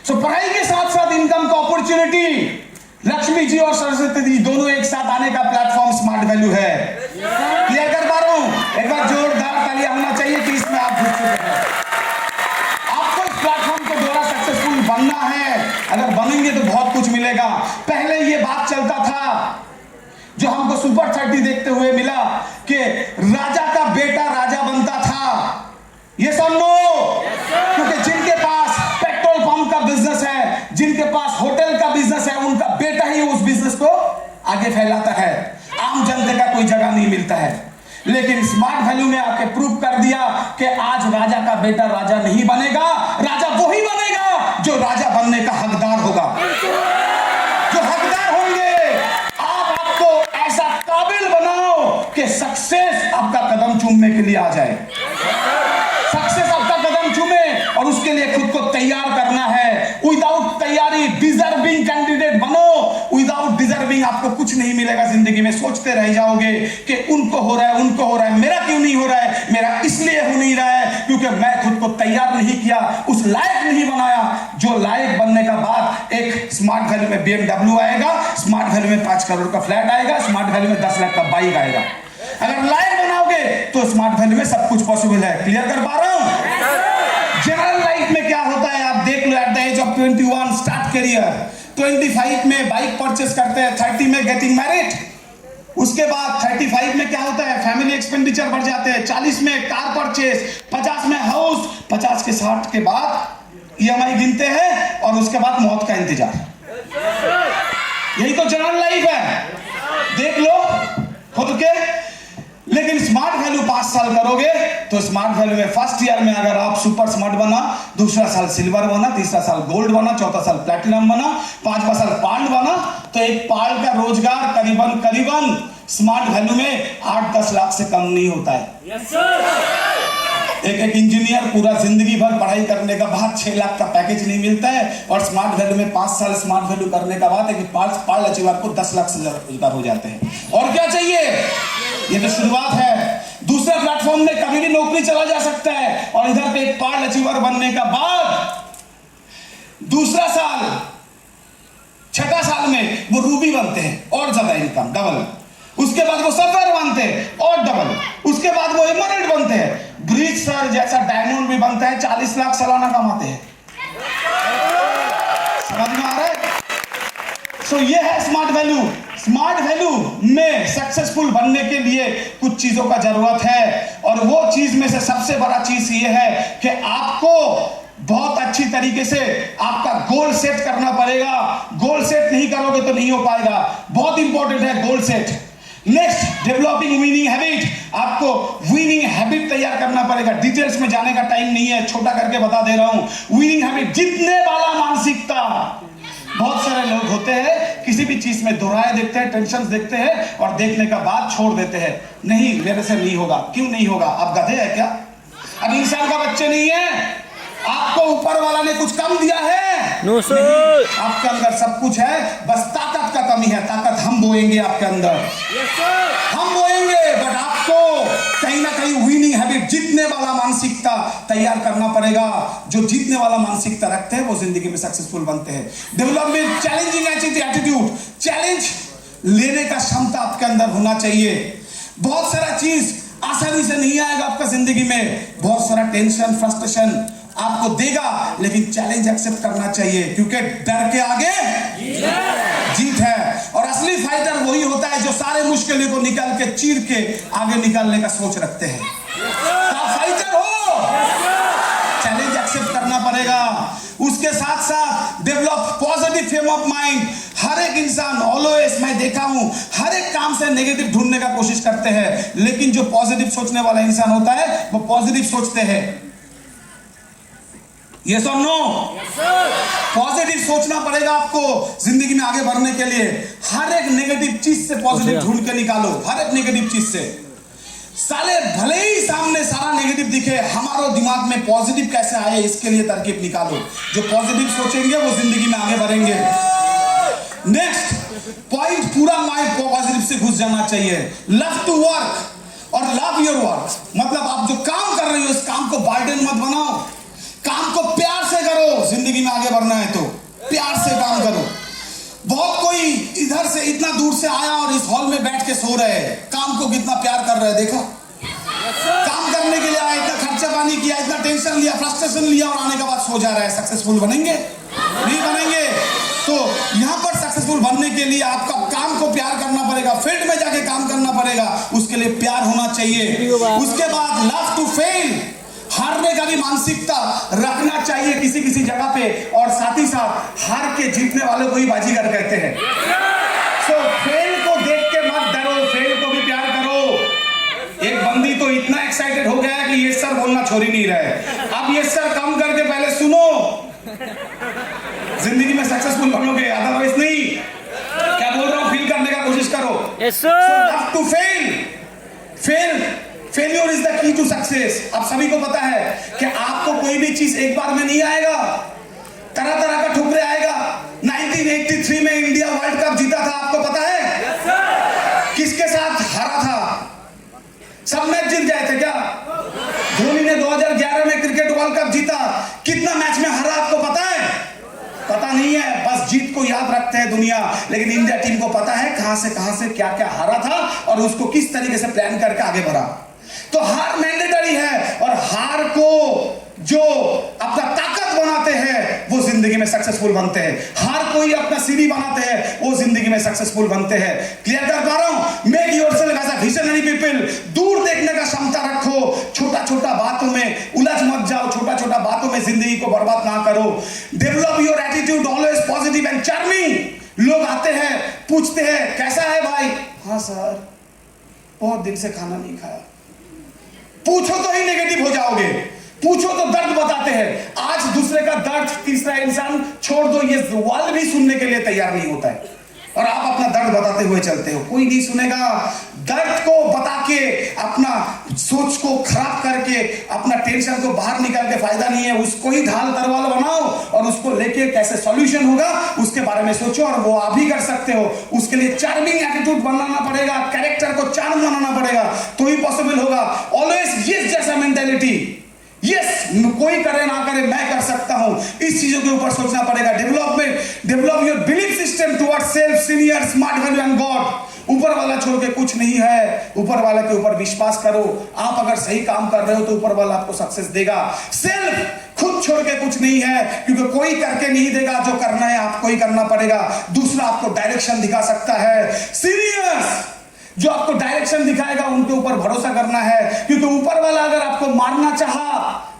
[SPEAKER 1] सो पढ़ाई के साथ साथ इनकम का अपॉर्चुनिटी, लक्ष्मी जी और सरस्वती जी दोनों एक साथ आने का प्लेटफॉर्म स्मार्ट वैल्यू है। क्लियर कर पा रहा हूं? एक बार जोरदार तालियां होना चाहिए कि इसमें आप घुस चुके हैं। आपको इस प्लेटफॉर्म को दोबारा सक्सेसफुल बनना है, अगर बनेंगे तो बहुत कुछ मिलेगा। पहले ये बात चलता था, जो हमको सुपर 30 देखते हुए मिला, कि राजा का बेटा राजा बनता था। ये सब लो, क्योंकि जिनके पास पेट्रोल पंप का बिजनेस है, जिनके पास होटल का बिजनेस है, उनका बेटा ही उस बिजनेस को आगे फैलाता है। आम जनता का कोई जगह नहीं मिलता है। लेकिन स्मार्ट वैल्यू ने आके प्रूव कर दिया कि आज राजा का बेटा राजा नहीं बनेगा, राजा वो ही बनेगा जो राजा बनने का हकदार होगा। जो हकदार होंगे, आप आपको ऐसा काबिल बनाओ कि सक्सेस आपका कदम चूमने के लिए आ जाए, सक्सेस आपका कदम चूमे, और उसके लिए खुद को तैयार करना है। विदाउट तैयारी डिजर्विंग कैंडिडेट बनो। विदाउट डिजर्विंग आपको कुछ नहीं मिलेगा जिंदगी में। सोचते रह जाओगे कि उनको हो रहा है, उनको हो रहा है, मेरा क्यों नहीं हो रहा है, मेरा इसलिए हो नहीं रहा है क्योंकि मैं खुद को तैयार नहीं किया, उस लायक नहीं बनाया। जो लायक बनने का बाद एक स्मार्ट वैल्यू में BMW आएगा, स्मार्ट वैल्यू में 5 करोड़ का फ्लैट आएगा, स्मार्ट वैल्यू में 10 लाख का बाइक आएगा। अगर लायक बनाओगे तो स्मार्ट वैल्यू में सब कुछ पॉसिबल है। क्लियर कर पा रहा हूं? जनरल लाइफ में क्या होता है आप देख लो। At the age of 21 start career, 25 में बाइक परचेस करते हैं, 30 में गेटिंग मैरिड, उसके बाद 35 में क्या होता है, फैमिली एक्सपेंडिचर बढ़ जाते हैं, 40 में कार परचेस, 50 में हाउस, 50 के 60 के बाद EMI गिनते हैं, और उसके बाद मौत का इंतजार। यही तो जनरल लाइफ है, देख लो खुद के। लेकिन स्मार्ट वैल्यू 5 साल करोगे तो स्मार्ट वैल्यू में फर्स्ट ईयर में अगर आप सुपर स्मार्ट बना, दूसरा साल सिल्वर बना, तीसरा साल गोल्ड बना, चौथा साल प्लैटिनम बना, 5वां साल पार्ल बना, तो एक पार्ल का रोजगार करीबन स्मार्ट वैल्यू में 8-10 लाख से कम नहीं होता है।
[SPEAKER 2] Yes sir.
[SPEAKER 1] एक इंजीनियर पूरा जिंदगी भर पढ़ाई करने का बाद 6 लाख का पैकेज नहीं मिलता है, और स्मार्ट वैल्यू में 5 साल स्मार्ट वैल्यू करने का बाद एक पार्ल अचीवर को 10 लाख से रोजगार हो जाते हैं। और क्या चाहिए? ये तो शुरुआत है। दूसरे प्लेटफॉर्म में कभी भी नौकरी चला जा सकता है, और इधर पे एक पार्ल अचीवर बनने का बाद दूसरा साल, 6ठा साल में वो रूबी बनते हैं और ज्यादा इनकम डबल, उसके बाद वो सफर बनते हैं और डबल, उसके बाद वो एमराल्ड बनते हैं, ब्रिज सर जैसा डायमंड भी बनता है, 40 लाख सालाना कमाते हैं। समझ में आ रहा है? सो ये है स्मार्ट वैल्यू। स्मार्ट वैल्यू में सक्सेसफुल बनने के लिए कुछ चीजों का जरूरत है, और वो चीज में से सबसे बड़ा चीज ये है कि आपको बहुत अच्छी तरीके से आपका गोल सेट करना पड़ेगा। गोल सेट नहीं करोगे तो नहीं हो पाएगा। बहुत इंपॉर्टेंट है goal set. Next, developing winning habit. आपको विनिंग हैबिट तैयार करना पड़ेगा। डिटेल्स में जाने का टाइम नहीं है, छोटा करके बता दे रहा हूं। विनिंग हैबिट, जीतने वाला मानसिकता। बहुत सारे लोग होते हैं किसी भी चीज में दोहराए देखते हैं, टेंशन देखते हैं, और देखने का बाद छोड़ देते हैं, नहीं मेरे से नहीं होगा। क्यों नहीं होगा? आप गधे हैं क्या? अब इंसान का बच्चे नहीं है, आपको ऊपर वाला ने कुछ कम दिया है?
[SPEAKER 2] No sir.
[SPEAKER 1] आपके अंदर सब कुछ है, बस ताकत का कमी है। ताकत हम बोएंगे आपके अंदर,
[SPEAKER 2] यस सर।
[SPEAKER 1] हम बोएंगे, बट आपको कहीं ना कहीं विनिंग हैबिट, जीतने वाला मानसिकता तैयार करना पड़ेगा। जो जीतने वाला मानसिकता रखते हैं वो जिंदगी में सक्सेसफुल बनते हैं। डेवलपमेंट, चैलेंजिंग एटीट्यूड, चैलेंज लेने का क्षमता आपके अंदर होना चाहिए। बहुत सारा चीज आसानी से नहीं आएगा आपका जिंदगी में, बहुत सारा टेंशन, फ्रस्ट्रेशन आपको देगा, लेकिन चैलेंज एक्सेप्ट करना चाहिए, क्योंकि डर के आगे जीत है। और असली फाइटर वही होता है जो सारे मुश्किलों को निकाल के, चीर के आगे निकालने का सोच रखते हैं। आप फाइटर हो, चैलेंज एक्सेप्ट करना पड़ेगा। उसके साथ साथ develop positive frame of mind. हर एक इंसान ऑलवेज, मैं देखा हूं, हर एक काम से नेगेटिव ढूंढने का कोशिश करते हैं, लेकिन जो पॉजिटिव सोचने वाला इंसान होता है वो पॉजिटिव सोचते हैं। यस और नो? पॉजिटिव सोचना पड़ेगा आपको जिंदगी में आगे बढ़ने के लिए। हर एक नेगेटिव चीज से पॉजिटिव ढूंढ के निकालो, हर एक नेगेटिव चीज से। साले भले ही सामने सारा नेगेटिव दिखे, हमारे दिमाग में पॉजिटिव कैसे आए इसके लिए तरकीब निकालो। जो पॉजिटिव सोचेंगे वो जिंदगी में आगे बढ़ेंगे। नेक्स्ट पॉइंट, पूरा माइंड पॉजिटिव से घुस जाना चाहिए। लव टू वर्क और लव योर वर्क, मतलब आप जो काम कर रहे हो इस काम को बर्डन मत बनाओ, काम को प्यार से करो। जिंदगी में आगे बढ़ना है तो प्यार से काम करो। बहुत कोई इधर से इतना दूर से आया और इस हॉल में बैठ के सो रहे हैं, काम को कितना प्यार कर रहे हैं, देखा? काम करने के लिए आया, इतना खर्चा पानी किया, इतना टेंशन लिया, फ्रस्ट्रेशन लिया, और आने के बाद सो जा रहा है। सक्सेसफुल बनेंगे? नहीं बनेंगे। तो यहाँ पर सक्सेसफुल बनने के लिए आपका काम को प्यार करना पड़ेगा, फील्ड में जाके काम करना पड़ेगा, उसके लिए प्यार होना चाहिए। उसके बाद लव टू फेल, हारने का भी मानसिकता रखना चाहिए किसी किसी जगह पे, और साथ ही साथ हार के जीतने वालों को ही बाजीगर कहते हैं। सो फेल को देख के मत डरो, फेल को भी प्यार करो। एक इतना एक्साइटेड हो गया है कि ये सर बोलना छोड़ ही नहीं रहे। अब ये सर कम करके पहले सुनो, जिंदगी में सक्सेसफुल बनोगे, अदरवाइज नहीं। क्या बोल रहा हूं, फील करने का कोशिश करो।
[SPEAKER 2] Yes, sir.
[SPEAKER 1] To failure is the key to success. आप सभी को पता है कि आपको कोई भी चीज एक बार में नहीं आएगा, तरह तरह का ठुकरे आएगा। 1983 में इंडिया वर्ल्ड कप जीता था, आपको पता है?
[SPEAKER 2] Yes, sir.
[SPEAKER 1] किसके साथ हारा था? सब मैच जीत गए थे क्या? धोनी ने 2011 में क्रिकेट वर्ल्ड कप जीता, कितना मैच में हारा आपको पता है? पता नहीं है, बस जीत को याद रखते हैं दुनिया, लेकिन इंडिया टीम को पता है कहां से क्या क्या हारा था और उसको किस तरीके से प्लान करके आगे बढ़ा। तो हार मैंडेटरी है, और हार को जो अपना ताकत बनाते हैं वो जिंदगी में सक्सेसफुल बनते हैं। हार को ही अपना सीढ़ी बनाते हैं वो जिंदगी में सक्सेसफुल बनते हैं। क्लियर कर पा रहा हूं? Make yourself as a visionary people. दूर देखने का क्षमता रखो, छोटा छोटा बातों में उलझ मत जाओ, छोटा छोटा बातों में जिंदगी को बर्बाद ना करो। Develop your attitude always positive and charming. लोग आते हैं, पूछते हैं कैसा है भाई? हाँ सर, बहुत दिन से खाना नहीं खाया। पूछो तो ही नेगेटिव हो जाओगे, पूछो तो दर्द बताते हैं। आज दूसरे का दर्द तीसरा इंसान छोड़ दो, ये वर्ल्ड भी सुनने के लिए तैयार नहीं होता है, और आप अपना दर्द बताते हुए चलते हो, कोई नहीं सुनेगा। दर्द को बता के अपना सोच को खराब करके अपना टेंशन को बाहर निकाल के फायदा नहीं है। उसको ही ढाल तरवाल बनाओ और उसको लेके कैसे सॉल्यूशन होगा उसके बारे में सोचो, और वो आप ही कर सकते हो। उसके लिए चार्मिंग एटीट्यूड बनाना पड़ेगा, कैरेक्टर को चार्म बनाना पड़ेगा, तो ही पॉसिबल होगा। ऑलवेज यस जैसा मेंटालिटी, यस कोई करे ना करे मैं कर सकता हूं, इस चीजों के ऊपर सोचना पड़ेगा। Develop your belief system towards self, senior, smart value and God. ऊपर वाला छोड़ के कुछ नहीं है, ऊपर वाला के ऊपर विश्वास करो। आप अगर सही काम कर रहे हो तो ऊपर वाला आपको सक्सेस देगा। सेल्फ खुद छोड़ के कुछ नहीं है, क्योंकि कोई करके नहीं देगा, जो करना है आपको ही करना पड़ेगा। दूसरा आपको डायरेक्शन दिखा सकता है। सीनियर्स जो आपको डायरेक्शन दिखाएगा उनके ऊपर भरोसा करना है, क्योंकि ऊपर वाला अगर आपको मारना चाहा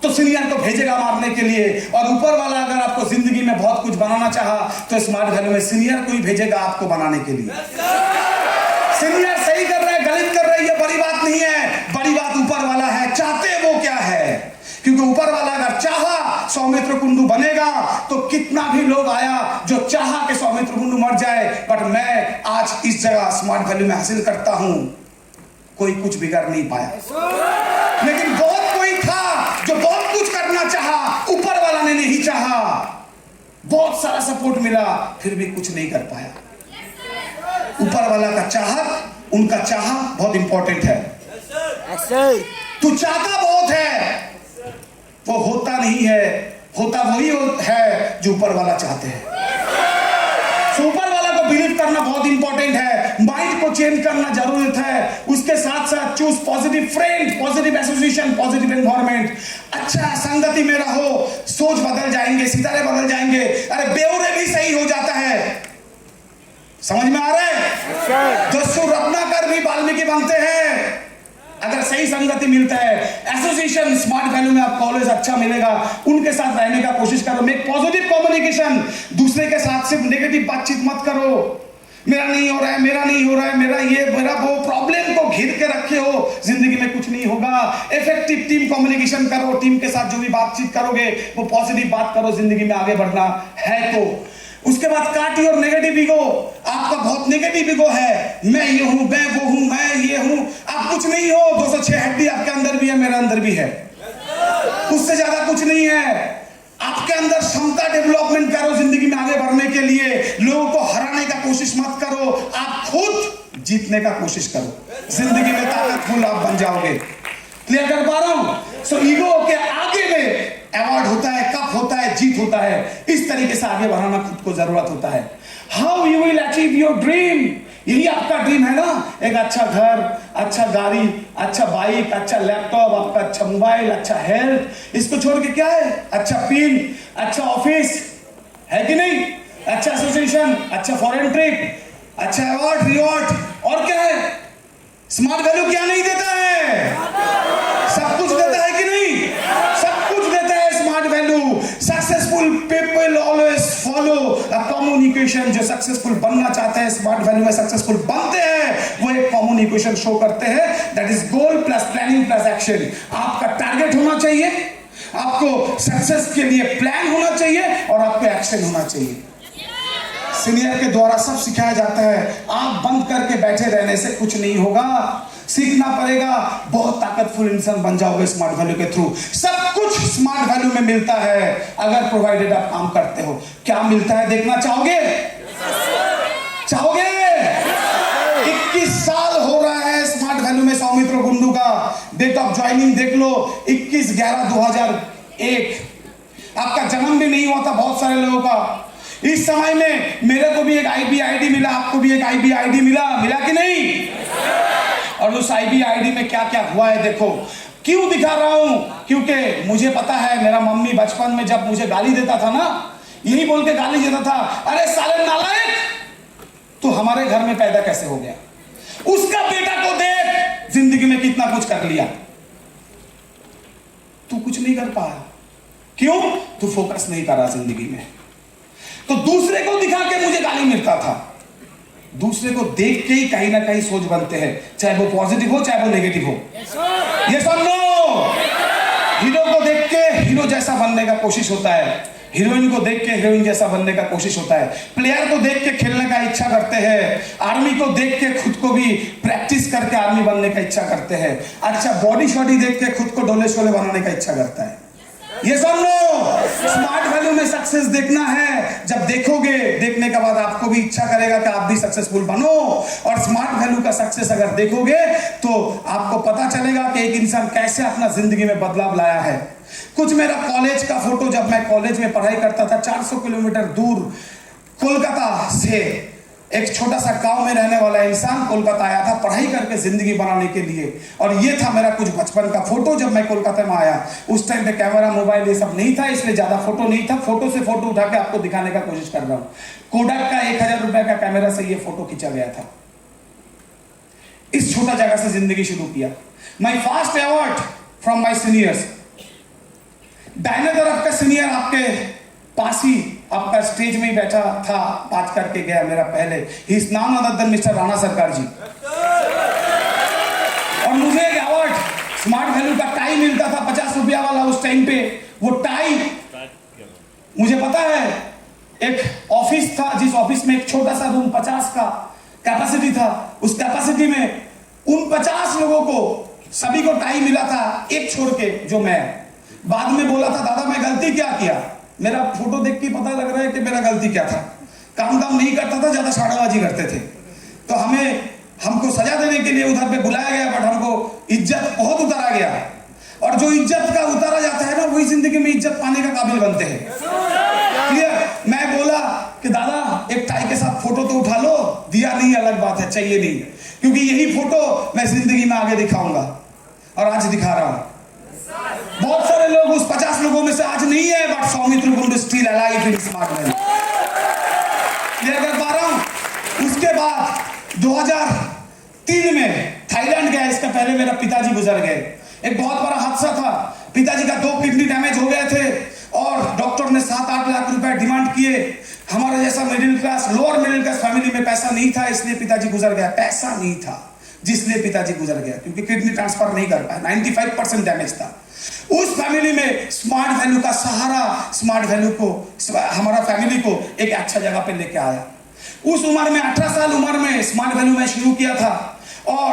[SPEAKER 1] तो सीनियर को भेजेगा मारने के लिए, और ऊपर वाला अगर आपको जिंदगी में बहुत कुछ बनाना चाहा तो स्मार्ट वैल्यू में सीनियर को ही भेजेगा आपको बनाने के लिए। सीनियर सही कर रहा है, गलत कर रहा है, ये बड़ी बात नहीं है, बड़ी बात ऊपर वाला है, चाहते वो क्या है। क्योंकि ऊपर वाला अगर चाहा सौमित्र कुंडू बनेगा तो कितना भी लोग आया जो चाहा कि सौमित्र कुंडू मर जाए, बट मैं आज इस जगह स्मार्ट वैल्यू में हासिल करता हूं, कोई कुछ बिगाड़ नहीं पाया। लेकिन बहुत कोई था जो बहुत कुछ करना चाहा, ऊपर वाला ने नहीं चाहा, बहुत सारा सपोर्ट मिला, फिर भी कुछ नहीं कर पाया। ऊपर वाला का चाहत, उनका चाहा बहुत इंपॉर्टेंट है। तू चाहता बहुत है, वो होता नहीं है, होता वही है जो ऊपर वाला चाहते हैं। तो ऊपर वाला को बिलीव करना बहुत इंपॉर्टेंट है, माइंड को चेंज करना जरूरत है। उसके साथ साथ choose positive friend, positive association, positive environment. अच्छा संगति में रहो, सोच बदल जाएंगे, सितारे बदल जाएंगे। अरे बेवरे भी सही हो जाता है, समझ में आ रहा है? दस्यु रत्नाकर भी वाल्मीकि बनते हैं अगर सही संगति मिलता है। एसोसिएशन स्मार्ट वैल्यू में आपको ऑलवेज अच्छा मिलेगा, उनके साथ रहने का कोशिश करो। मेक पॉजिटिव कम्युनिकेशन, दूसरे के साथ सिर्फ नेगेटिव बातचीत मत करो। मेरा नहीं हो रहा है, मेरा नहीं हो रहा है, मेरा ये मेरा वो, प्रॉब्लम को घिर के रखे हो, जिंदगी में कुछ नहीं होगा। इफेक्टिव टीम कम्युनिकेशन करो, टीम के साथ जो भी बातचीत करोगे वो पॉजिटिव बात करो, जिंदगी में आगे बढ़ना है तो। उसके बाद काट योर नेगेटिव ईगो। आपका बहुत नेगेटिव ईगो है, मैं ये हूं, मैं वो हूं, मैं ये हूं। आप कुछ नहीं हो, 206 हड्डी आपके अंदर भी है, मेरे अंदर भी है, उससे ज्यादा कुछ नहीं है। आपके अंदर क्षमता डेवलपमेंट करो, जिंदगी में आगे बढ़ने के लिए। लोगों को हराने का कोशिश मत करो, आप खुद जीतने का कोशिश करो, जिंदगी में ताकतफुल आप बन जाओगे। क्लियर कर पा रहा हूं? सो ईगो के आगे में अवार्ड होता है, कप होता है, जीत होता है। इस तरीके से आगे बढ़ाना खुद को जरूरत होता है। How you will achieve your dream, यही आपका ड्रीम है ना, एक अच्छा घर, अच्छा गाड़ी, अच्छा बाइक, अच्छा लैपटॉप, आपका अच्छा मोबाइल, अच्छा हेल्थ। इसको छोड़ के क्या है? अच्छा पिन, अच्छा ऑफिस, है कि नहीं? अच्छा एसोसिएशन, अच्छा फॉरेन ट्रिप, अच्छा अवार्ड, रिवॉर्ड, और क्या है? स्मार्ट वैल्यू क्या नहीं देता है? सब कुछ देता है कि नहीं? सब कुछ देता है smart value. Successful people always follow a communication equation जो सक्सेसफुल बनना चाहते हैं, स्मार्ट वैल्यू में सक्सेसफुल बनते हैं, वो एक कॉमन इक्वेशन शो करते हैं, that is goal plus planning plus action. आपका टारगेट होना चाहिए, आपको सक्सेस के लिए प्लान होना चाहिए और आपको एक्शन होना चाहिए। सीनियर के द्वारा सब सिखाया जाता है, आंख बंद करके बैठे रहने से कुछ नहीं होगा, सीखना पड़ेगा, बहुत ताकतफुल इंसान बन जाओगे स्मार्ट वैल्यू के थ्रू। सब कुछ स्मार्ट वैल्यू में मिलता है अगर प्रोवाइडेड आप काम करते हो। क्या मिलता है देखना चाहोगे? चाहोगे? 21 साल हो रहा है स्मार्ट वैल्यू में सौमित्र गुंडू का। डेट ऑफ ज्वाइनिंग देख लो, 21/11/2001। आपका जन्म भी नहीं हुआ था बहुत सारे लोगों का। इस समय में मेरे को भी एक IB-ID मिला, आपको भी एक IB-ID मिला कि नहीं? और उस IB-ID में क्या क्या हुआ है देखो। क्यों दिखा रहा हूं? क्योंकि मुझे पता है मेरा मम्मी बचपन में जब मुझे गाली देता था ना, यही बोल के गाली देता था, अरे साले नालायक, तो हमारे घर में पैदा कैसे हो गया? उसका बेटा को देख जिंदगी में कितना कुछ कर लिया, तू कुछ नहीं कर पाया। क्यों? तू फोकस नहीं कर रहा जिंदगी में। तो दूसरे को दिखा के मुझे गाली मिलता था, दूसरे को देख के ही कहीं ना कहीं सोच बनते हैं, चाहे वो पॉजिटिव हो चाहे वो नेगेटिव हो। ये सब नो, हीरो को देख के हीरो जैसा बनने का कोशिश होता है, हीरोइन को देख के हीरोइन जैसा बनने का कोशिश होता है, प्लेयर को देख के खेलने का इच्छा करते हैं, आर्मी को देख के खुद को भी प्रैक्टिस करके आर्मी बनने का इच्छा करते हैं, अच्छा बॉडी शॉडी देख के खुद को डोले शोले बनाने का इच्छा करता है। ये सब नो। स्मार्ट वैल्यू में सक्सेस देखना है, जब देखोगे देखने के बाद आपको भी इच्छा करेगा कि आप भी सक्सेसफुल बनो। और स्मार्ट वैल्यू का सक्सेस अगर देखोगे तो आपको पता चलेगा कि एक इंसान कैसे अपना जिंदगी में बदलाव लाया है। कुछ मेरा कॉलेज का फोटो, जब मैं कॉलेज में पढ़ाई करता था, 400 किलोमीटर दूर कोलकाता से एक छोटा सा गांव में रहने वाला इंसान कोलकाता आया था पढ़ाई करके जिंदगी बनाने के लिए। और ये था मेरा कुछ बचपन का फोटो जब मैं कोलकाता में आया। उस टाइम पे कैमरा मोबाइल ये सब नहीं था, इसलिए ज्यादा फोटो नहीं था। फोटो से फोटो उठा के आपको दिखाने का कोशिश कर रहा हूं। कोडक का 1000 रुपए का कैमरा से ये फोटो खींचा गया था। इस छोटा जगह से जिंदगी शुरू किया। My first award from my seniors. दाहिने तरफ का सीनियर आपके पास ही आपका स्टेज में ही बैठा था, बात करके गया मेरा पहले। ही इज नाम अदर देन मिस्टर राणा सरकार जी। और मुझे एक अवार्ड स्मार्ट वैल्यू का टाई मिलता था 50 रुपया वाला उस टाइम पे। वो टाई मुझे पता है, एक ऑफिस था जिस ऑफिस में एक छोटा सा रूम 50 का कैपेसिटी था, उस कैपेसिटी में उन 50 लोगों को सभी को टाई मिला था, एक छोड़ के जो मैं। बाद में बोला था दादा मैं गलती क्या किया, मेरा फोटो देख के पता लग रहा है कि मेरा गलती क्या था। काम नहीं करता था, ज्यादा शाड़ाबाजी करते थे, तो हमको सजा देने के लिए उधर पे बुलाया गया, बट हमको इज्जत बहुत उतारा गया। और जो इज्जत का उतारा जाता है ना, वही जिंदगी में इज्जत पाने का काबिल बनते हैं। क्लियर? मैं बोला कि दादा एक टाई के साथ फोटो तो उठा लो, दिया नहीं अलग बात है, चाहिए नहीं, क्योंकि यही फोटो मैं जिंदगी में आगे दिखाऊंगा और आज दिखा रहा हूं। बहुत सारे लोग उस 50 लोगों में से आज नहीं है, but Saumitra Gundu still alive in smart value. Clear कर पा रहा हूं? उसके बाद 2003 में थाईलैंड गया। इसका पहले मेरा पिताजी गुजर गए। एक बहुत बड़ा हादसा था, पिताजी का 2 किडनी डैमेज हो गए थे और डॉक्टर ने 7-8 लाख रुपए डिमांड किए। हमारा जैसा middle class, lower middle class family में पैसा नहीं था, इसलिए पिताजी गुजर गया। पैसा नहीं था जिसलिए पिताजी गुजर गया, क्योंकि किडनी ट्रांसफर नहीं कर पाया, 95% डैमेज था। उस फैमिली में स्मार्ट वैल्यू का सहारा, स्मार्ट वैल्यू को, हमारा फैमिली को एक अच्छा जगह पे लेके आया। उस उम्र में 18 साल उम्र में स्मार्ट वैल्यू में शुरू किया था। और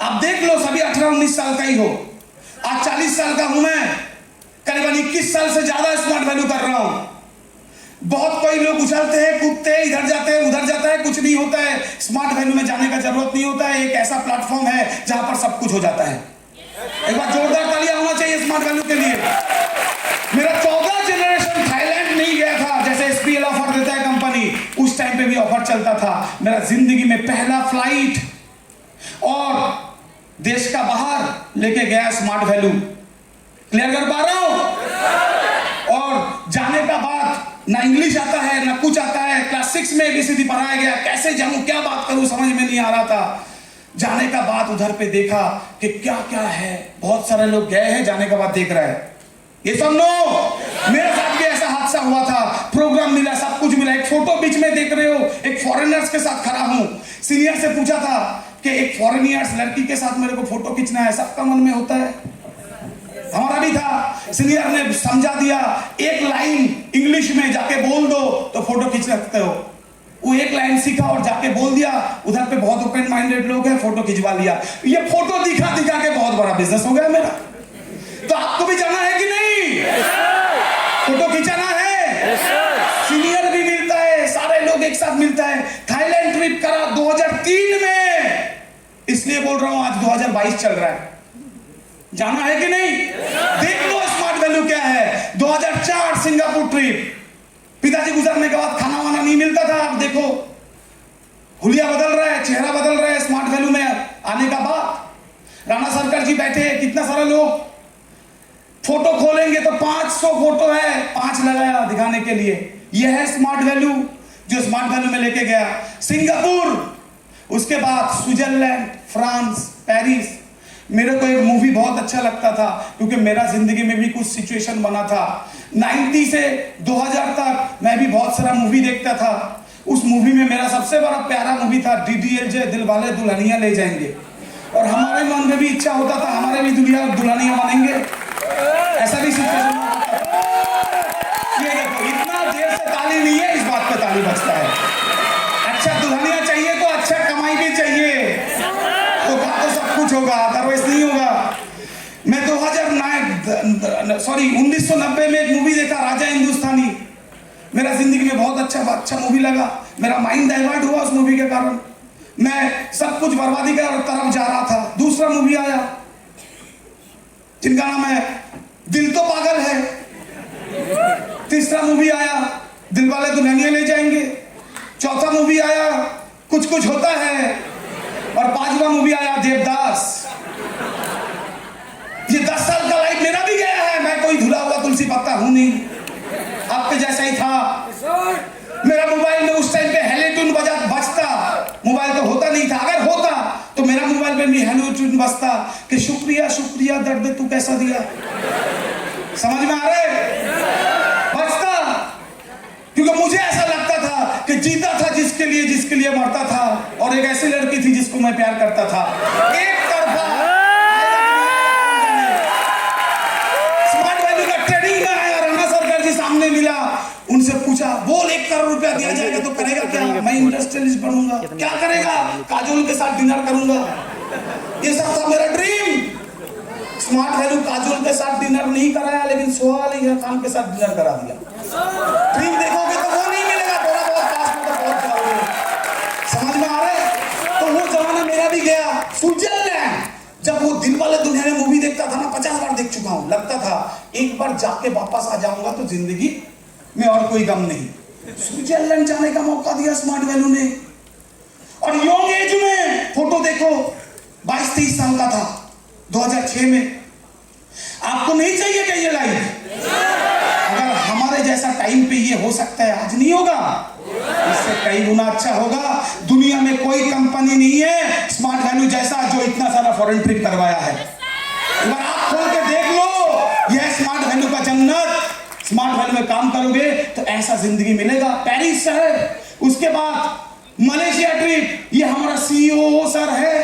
[SPEAKER 1] आप देख लो सभी 18-19 साल का ही हो। आज 40 साल का हूं मैं, करीबन 21 साल से ज्यादा स्मार्ट वैल्यू कर रहा हूं। बहुत कोई लोग उछलते हैं, कूदते हैं, इधर जाते हैं उधर जाता है, कुछ नहीं होता है। स्मार्ट वैल्यू में जाने का जरूरत नहीं होता है। एक ऐसा प्लेटफॉर्म है जहां पर सब कुछ हो जाता है। एक बार जोरदार तालियां होना चाहिए स्मार्ट वैल्यू के लिए। मेरा 14 जनरेशन थाईलैंड नहीं गया था, जैसे SPL ऑफर देता है कंपनी, उस टाइम पे भी ऑफर चलता था। मेरा जिंदगी में पहला फ्लाइट और देश का बाहर लेके गया स्मार्ट वैल्यू। क्लियर कर पा रहा हूं? और जाने का बाद ना इंग्लिश आता है ना कुछ आता है। क्लास 6 में ABCD पढ़ाया गया, कैसे जाऊं क्या बात करूं समझ में नहीं आ रहा था। जाने का बाद उधर पे देखा कि क्या क्या है। बहुत सारे लोग गए हैं, जाने के बाद देख रहे हैं। ये सब नो। मेरे साथ भी ऐसा हादसा हादसा हुआ था, प्रोग्राम मिला, सब कुछ मिला, एक फोटो बीच में देख रहे हो, एक फॉरेनर्स के साथ खड़ा हूं। सीनियर से पूछा था कि एक फॉरेनियर्स लड़की के साथ मेरे को फोटो खींचना है, सबका मन में होता है, हमारा भी था। सीनियर ने समझा दिया, एक लाइन इंग्लिश में जाके बोल दो तो फोटो खींच सकते हो। वो एक लाइन सीखा और जाके बोल दिया, उधर पे बहुत ओपन माइंडेड लोग हैं, फोटो खिंचवा लिया। ये फोटो दिखा दिखा के बहुत बड़ा बिजनेस हो गया मेरा। तो आपको भी जाना है कि नहीं? फोटो खिंचाना है, सीनियर भी मिलता है, सारे लोग एक साथ मिलता है। थाईलैंड ट्रिप करा 2003 में, इसलिए बोल रहा हूं आज 2022 चल रहा है, जाना है कि नहीं? देख लो स्मार्ट वैल्यू क्या है। 2004 सिंगापुर ट्रिप, पिताजी गुजरने के बाद खाना वाना नहीं मिलता था। अब देखो हुलिया बदल रहा है, चेहरा बदल रहा है स्मार्ट वैल्यू में आने का बाद। राणा सरकार जी बैठे हैं, कितना सारा लोग, फोटो खोलेंगे तो 500 फोटो है, 5 लगाया दिखाने के लिए। यह है स्मार्ट वैल्यू जो स्मार्ट वैल्यू में लेके गया सिंगापुर। उसके बाद स्विट्जरलैंड, फ्रांस, पेरिस। मेरे को एक मूवी बहुत अच्छा लगता था क्योंकि मेरा जिंदगी में भी कुछ सिचुएशन बना था। 90 से 2000 तक मैं भी बहुत सारा मूवी देखता था। उस मूवी में मेरा सबसे बड़ा प्यारा मूवी था DDLJ, दिलवाले दुल्हनिया ले जाएंगे। और हमारे मन में भी इच्छा होता था हमारे भी दुल्हनिया बनेंगे, ऐसा भी सिचुएशन होता था। ये देखो इतना देर से ताली नहीं है, इस बात पे ताली बजता है। अच्छा दुल्हनिया चाहिए तो अच्छा कमाई भी चाहिए, तो सब कुछ होगा, अदरवाइज नहीं होगा। मैं 1990 में एक मूवी देखा, राजा हिंदुस्तानी। मेरा जिंदगी में बहुत अच्छा मूवी लगा। मेरा माइंड डाइवर्ट हुआ उस मूवी के कारण, मैं सब कुछ बर्बादी की तरफ जा रहा था। दूसरा मूवी आया जिनका नाम है दिल तो पागल है। तीसरा मूवी आया दिलवाले दुल्हनिया ले जाएंगे। चौथा मूवी आया कुछ कुछ होता है। और 5वां मूवी आया देवदास। ये 10 साल का लाइफ मेरा भी गया है। मैं कोई धुला हुआ तुलसी पत्ता हूं नहीं, आपके जैसा ही था। मेरा मोबाइल में उस टाइम पे हेलो ट्यून बजता, मोबाइल तो होता नहीं था। अगर होता तो मेरा मोबाइल में भी हेलो ट्यून बजता कि शुक्रिया शुक्रिया दर्द तू कैसा दिया। समझ में आ रहा है? बजता, क्योंकि मुझे ऐसा लगता था कि जीता था जिसके लिए मरता था। और एक ऐसी लड़की थी जिसको मैं प्यार करता था, एक तरफा। स्मार्ट वैल्यू का ट्रेनिंग में आया, राणा सरकार जी सामने मिला, उनसे पूछा बोल 1 करोड़ रुपया दिया जाएगा तो करेगा क्या? मैं इंडस्ट्रियलिस्ट बनूंगा। क्या करेगा? काजोल के साथ डिनर करूंगा। ये सब था मेरा ड्रीम। स्मार्ट वैल्यू काजोल के साथ डिनर नहीं कराया, लेकिन सोहा अली खान के साथ डिनर करा दिया। ड्रीम देखोगे तो वो नहीं मिलेगा, थोड़ा बहुत पास में तो पहुंच जाओगे। समझ में आ रहा है? तो वो जमाना मेरा भी गया। स्विट्जरलैंड, जब वो दिलवाले दुल्हनिया मूवी देखता था ना, 50 बार देख चुका हूं। लगता था एक बार जाके वापस आ जाऊंगा तो जिंदगी में और कोई गम नहीं। स्विट्जरलैंड जाने का मौका दिया स्मार्ट वैल्यू ने। और यंग एज में फोटो देखो, 22-23 साल का था 2006 में। आपको नहीं चाहिए क्या ये लाइफ? अगर हमारे जैसा टाइम पे ये हो सकता है, आज नहीं होगा, इससे कई गुना अच्छा होगा। दुनिया में कोई कंपनी नहीं है स्मार्ट वैल्यू जैसा जो इतना सारा फॉरेन ट्रिप करवाया है। अगर आप खोल के देख लो, यह स्मार्ट वैल्यू का जन्नत। स्मार्ट वैल्यू में काम करोगे तो ऐसा जिंदगी मिलेगा। पेरिस शहर, उसके बाद मलेशिया ट्रिप। ये हमारा CEO सर है,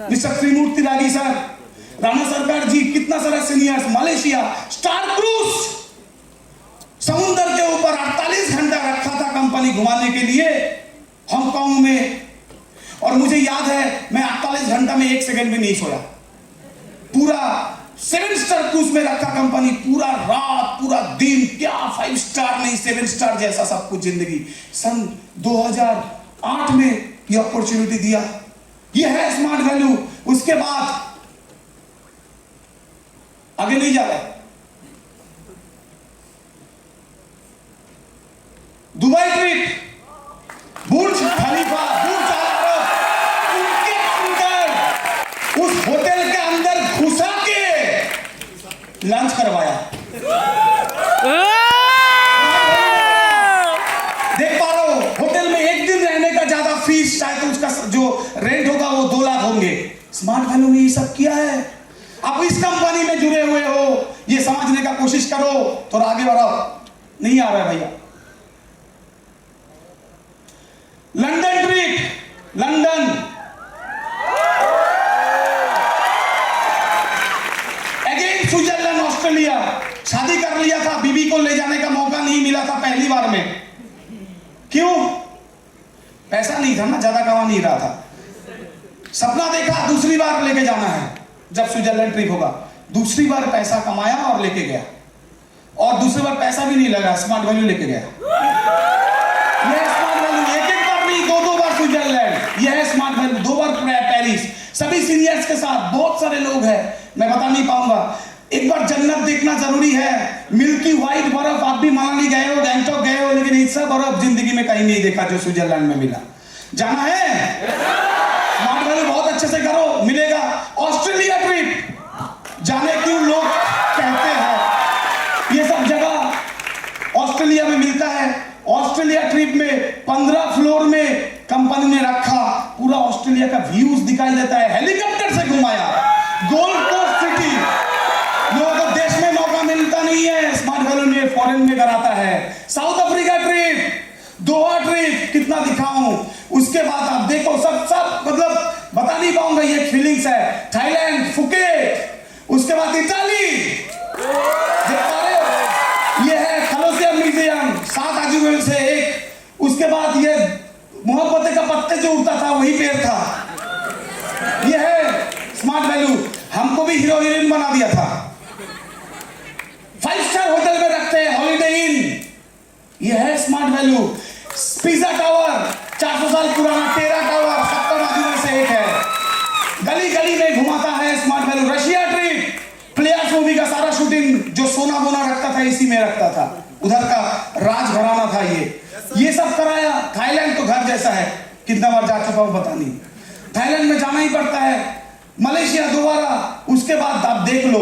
[SPEAKER 1] मिस्टर त्रिमूर्ति रागी सर, राणा सरकार जी, कितना सारा सीनियर्स। मलेशिया स्टार क्रूज, समुद्र के ऊपर 48 घंटा रखा था कंपनी घुमाने के लिए हांगकांग में। और मुझे याद है मैं 48 घंटा में 1 सेकंड भी नहीं सोया। पूरा 7 स्टार क्रूज में रखा कंपनी, पूरा रात पूरा दिन, क्या 5 स्टार नहीं 7 स्टार जैसा सब कुछ जिंदगी। सन 2008 में यह अपॉर्चुनिटी दिया। यह है स्मार्ट वैल्यू। उसके बाद आगे नहीं जा रहा। दुबई ट्रिप, बुर्ज खलीफा, बुर्ज अल अरब, उनके अंदर उस होटल के अंदर घुसा के लंच करवाया। देख पा रहे हो, होटल में एक दिन रहने का ज्यादा फीस, शायद उसका जो रेंट होगा वो 2 लाख होंगे। स्मार्ट वैल्यू ने ये सब किया है। आप इस कंपनी में जुड़े हुए हो, ये समझने का कोशिश करो, थोड़ा आगे बढ़ाओ। नहीं आ रहा है भैया। London trip, London, again Switzerland, Australia. शादी कर लिया था, बीबी को ले जाने का मौका नहीं मिला था पहली बार में। क्यों? पैसा नहीं था ना, ज्यादा कमा नहीं रहा था। सपना देखा दूसरी बार लेके जाना है, जब स्विट्जरलैंड ट्रिप होगा। दूसरी बार पैसा कमाया और लेके गया, और दूसरी बार पैसा भी नहीं लगा, स्मार्ट वैल्यू लेके गया। यह स्मार्ट वैल्यू, एक बार नहीं, दो बार स्विट्जरलैंड। यह है स्मार्ट वैल्यू। 2 बार पेरिस, सभी सीनियर्स के साथ। बहुत सारे लोग हैं, मैं बता नहीं पाऊंगा। एक बार जन्नत देखना जरूरी है। मिल्की व्हाइट बर्फ, आप भी मनाली गए हो, गैंगटॉक गए हो, लेकिन ऐसा बर्फ जिंदगी में कहीं नहीं देखा जो स्विट्जरलैंड में मिला। जाना है? स्मार्ट वैल्यू बहुत अच्छे से करो, मिलेगा। ऑस्ट्रेलिया ट्रिप, जाने क्यों लोग कहते हैं ये सब जगह ऑस्ट्रेलिया में मिलता है। ऑस्ट्रेलिया ट्रिप में 15 फ्लोर में कंपनी ने रखा, पूरा ऑस्ट्रेलिया का व्यूज दिखाई देता है। हेलीकॉप्टर से घुमाया, गोल्ड कोस्ट सिटी। लोगों को देश में मौका मिलता नहीं है, स्मार्ट वैल्यू में फॉरेन में कराता है। साउथ अफ्रीका ट्रिप, दोहा ट्रिप, कितना दिखाऊं। उसके बाद आप देखो, सब मतलब बता नहीं पाऊंगा, ये फीलिंग्स है। थाईलैंड, फुकेट, उसके बाद इटाली, ये है कलोसियम म्यूजियम, 7 आजीवन से एक। उसके बाद ये मोहब्बत का पत्ते जो उड़ता था वही पेड़ था। ये है स्मार्ट वैल्यू। हमको भी हीरो हीरोइन बना दिया था। 5 स्टार होटल में रखते हैं, हॉलीडे इन। ये है स्मार्ट वैल्यू। पिज्जा टावर, 400 साल पुराना टेरा टावर, 70 आजीवन से एक है। गली गली में घुमाता है smart value. Russia trip, players movie का सारा शूटिंग जो सोना बोना रखता था इसी में रखता था, उधर का राज घराना था ये सब कराया। थाईलैंड तो घर जैसा है, कितना बार जा चुका हूं पता नहीं। थाईलैंड में जाना ही पड़ता है। मलेशिया दोबारा। उसके बाद आप देख लो,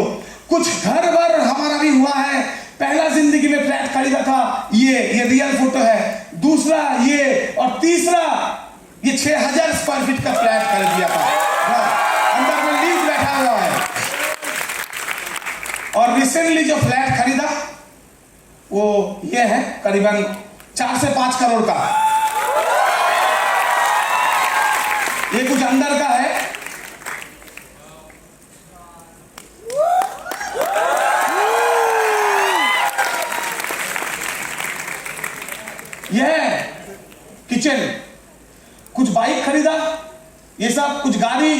[SPEAKER 1] कुछ घर भर हमारा भी हुआ है। पहला जिंदगी में फ्लैट खरीदा था, ये रियल फोटो है। दूसरा ये, और तीसरा ये 6000 स्क्वायर फीट का फ्लैट खरीद लिया था, अंदर में लीज बैठा हुआ है। और रिसेंटली जो फ्लैट खरीदा वो ये है, करीबन 4 से 5 करोड़ का। ये कुछ अंदर का है। यह किचन। कुछ बाइक खरीदा, ये सब कुछ गाड़ी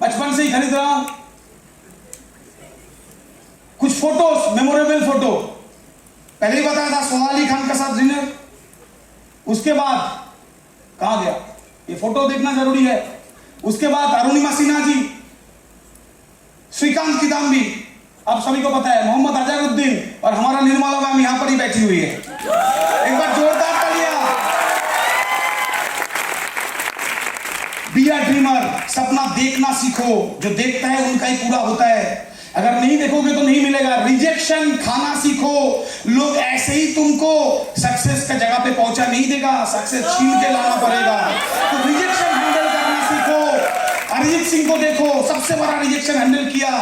[SPEAKER 1] बचपन से ही खरीद रहा हूं। कुछ फोटोज, मेमोरेबल फोटो। पहले ही बताया था सोनाली खान के साथ डिनर। उसके बाद कहां गया, ये फोटो देखना जरूरी है। उसके बाद अरुणिमा सिन्हा जी, श्रीकांत किदाम्बी, आप सभी को पता है, मोहम्मद अजहरुद्दीन, और हमारा निर्मला मैम यहां पर ही बैठी हुई है। एक बार जोरदार तालियां। बी अ ड्रीमर, सपना देखना सीखो। जो देखता है उनका ही पूरा होता है। अगर नहीं देखोगे तो नहीं मिलेगा। रिजेक्शन खाना सीखो। लोग ऐसे ही तुमको सक्सेस का जगह पे पहुंचा नहीं देगा, सक्सेस छीन के लाना पड़ेगा। तो रिजेक्शन हैंडल करना सीखो। अरिजीत सिंह को देखो, सबसे बड़ा रिजेक्शन हैंडल किया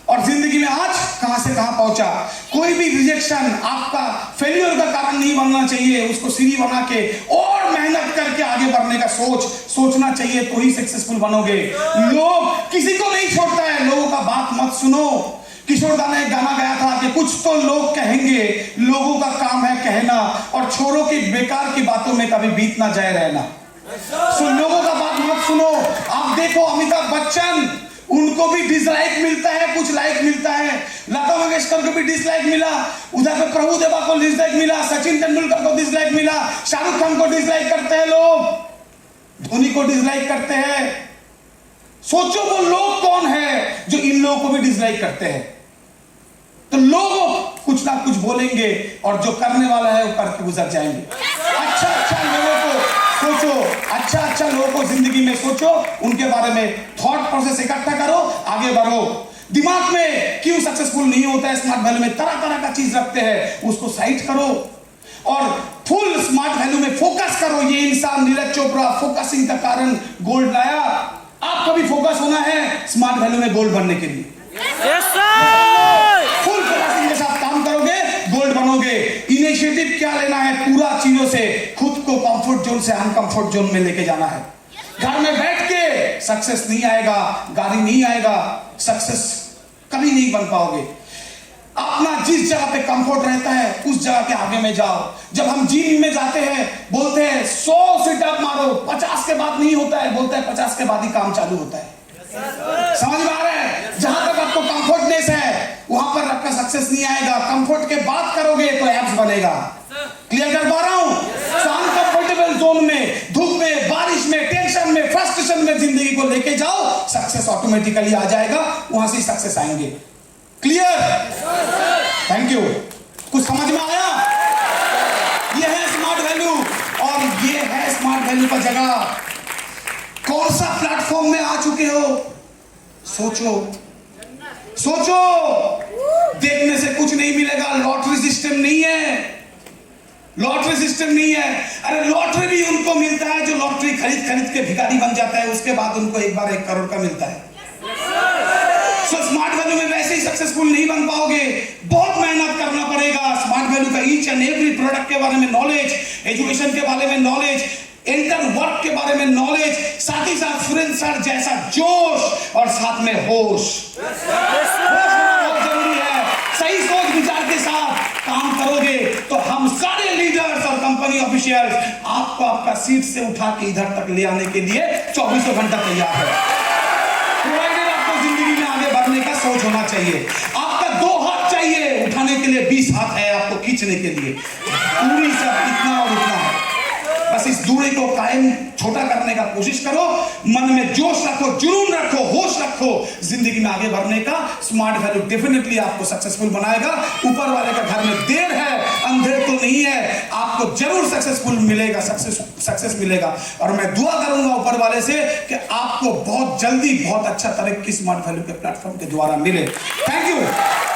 [SPEAKER 1] और जिंदगी में आज कहां से कहां पहुंचा। कोई भी रिजेक्शन आपका फेलियर का कारण नहीं बनना चाहिए, उसको सीढ़ी बना के और मेहनत करके आगे बढ़ने का सोचना चाहिए, तो ही सक्सेसफुल बनोगे। लोग किसी को नहीं छोड़ता है, लोगों का बात मत सुनो। किशोर दा ने एक गाना गाया था कि कुछ तो लोग कहेंगे, लोगों का काम है कहना, और छोरों की बेकार की बातों में कभी बीत ना जाए रहना। लोगों का बात मत सुनो। आप देखो अमिताभ बच्चन, उनको भी डिसलाइक मिलता है, कुछ लाइक मिलता है। लता मंगेशकर को भी डिसलाइक मिला, उधर पे प्रभु देवा को डिसलाइक मिला, सचिन तेंदुलकर को डिसलाइक मिला, शाहरुख खान को डिसलाइक करते हैं लोग, धोनी को डिसलाइक करते हैं। सोचो वो लोग कौन है जो इन लोगों को भी डिसलाइक करते हैं। तो लोग कुछ ना कुछ बोलेंगे और जो करने वाला है वो करके गुजर जाएंगे। अच्छा लोगों को सोचो, अच्छा लोगों को जिंदगी में सोचो, उनके बारे में थॉट प्रोसेस इकट्ठा करो, आगे बढ़ो। दिमाग में क्यों सक्सेसफुल नहीं होता है, स्मार्ट वैल्यू में तरह तरह का चीज रखते हैं, उसको साइट करो और फुल स्मार्ट वैल्यू में फोकस करो। ये इंसान नीरज चोपड़ा फोकसिंग का कारण गोल्ड लाया। आपको भी फोकस होना है स्मार्ट वैल्यू में गोल्ड बनने के लिए।
[SPEAKER 2] Yes sir.
[SPEAKER 1] फुल फोकसिंग के साथ काम करोगे, गोल्ड बनोगे। इन्हें इनिशिएटिव क्या लेना है, पूरा चीजों से खुद को कंफर्ट जोन से अनकंफर्ट जोन में लेके जाना है। घर में बैठ के सक्सेस नहीं आएगा, गाड़ी नहीं आएगा, सक्सेस कभी नहीं बन पाओगे। अपना जिस जगह पे कंफर्ट रहता है उस जगह के आगे में जाओ। जब हम जिम में जाते हैं बोलते हैं 100 सिटअप मारो, 50 के बाद नहीं होता है, बोलते हैं 50 के बाद ही काम चालू होता है। समझ में आ रहा है? जहां तक आपको कंफर्टनेस है वहां पर आपका सक्सेस नहीं आएगा। कंफर्ट के बात करोगे तो एब्स बनेगा। क्लियर कर पा रहा हूं? अनकंफर्टेबल जोन में, धूप में, बारिश में, टेंशन में, फ्रस्ट्रेशन में जिंदगी को लेके जाओ, सक्सेस ऑटोमेटिकली आ जाएगा, वहां से सक्सेस आएंगे। क्लियर? Thank you. कुछ समझ में आया? ये है स्मार्ट वैल्यू और ये है स्मार्ट वैल्यू का जगह। कौन सा प्लेटफॉर्म में आ चुके हो? सोचो सोचो। देखने से कुछ नहीं मिलेगा, लॉटरी सिस्टम नहीं है, लॉटरी सिस्टम नहीं है। अरे लॉटरी भी उनको मिलता है जो लॉटरी खरीद खरीद के भिखारी बन जाता है, उसके बाद उनको एक बार 1 करोड़ का मिलता है। स्मार्ट वैल्यू में वैसे ही सक्सेसफुल नहीं बन पाओगे, बहुत मेहनत करना पड़ेगा। स्मार्ट वैल्यू का ईच एंड एवरी प्रोडक्ट के बारे में नॉलेज, एजुकेशन के बारे में नॉलेज, इंटर वर्क के बारे में नॉलेज, साथ ही साथ फ्रेंसर जैसा जोश और साथ में होश बहुत जरूरी है। सही सोच विचार के साथ काम करोगे तो हम सारे लीडर्स और कंपनी ऑफिशियल्स आपको आपका सीट से उठा के इधर तक ले आने के लिए 24 घंटा तैयार है। प्रोवाइडेड आपको जिंदगी में आगे बढ़ने का सोच होना चाहिए। आपका 2 हाथ चाहिए, उठाने के लिए 20 हाथ है आपको खींचने के लिए। पूरी सब इतना और उतना है, बस इस दूरी को कायम छोटा करने का कोशिश करो। मन में जोश रखो, जुनून रखो, होश रखो जिंदगी में आगे बढ़ने का। स्मार्ट वैल्यू डेफिनेटली आपको सक्सेसफुल बनाएगा। ऊपर वाले का घर में देर है, अंधेर तो नहीं है, आपको जरूर सक्सेसफुल मिलेगा, सक्सेस मिलेगा। और मैं दुआ करूंगा ऊपर वाले से कि आपको बहुत जल्दी बहुत अच्छा तरीके की स्मार्ट वैल्यू के प्लेटफॉर्म के द्वारा मिले। Thank you.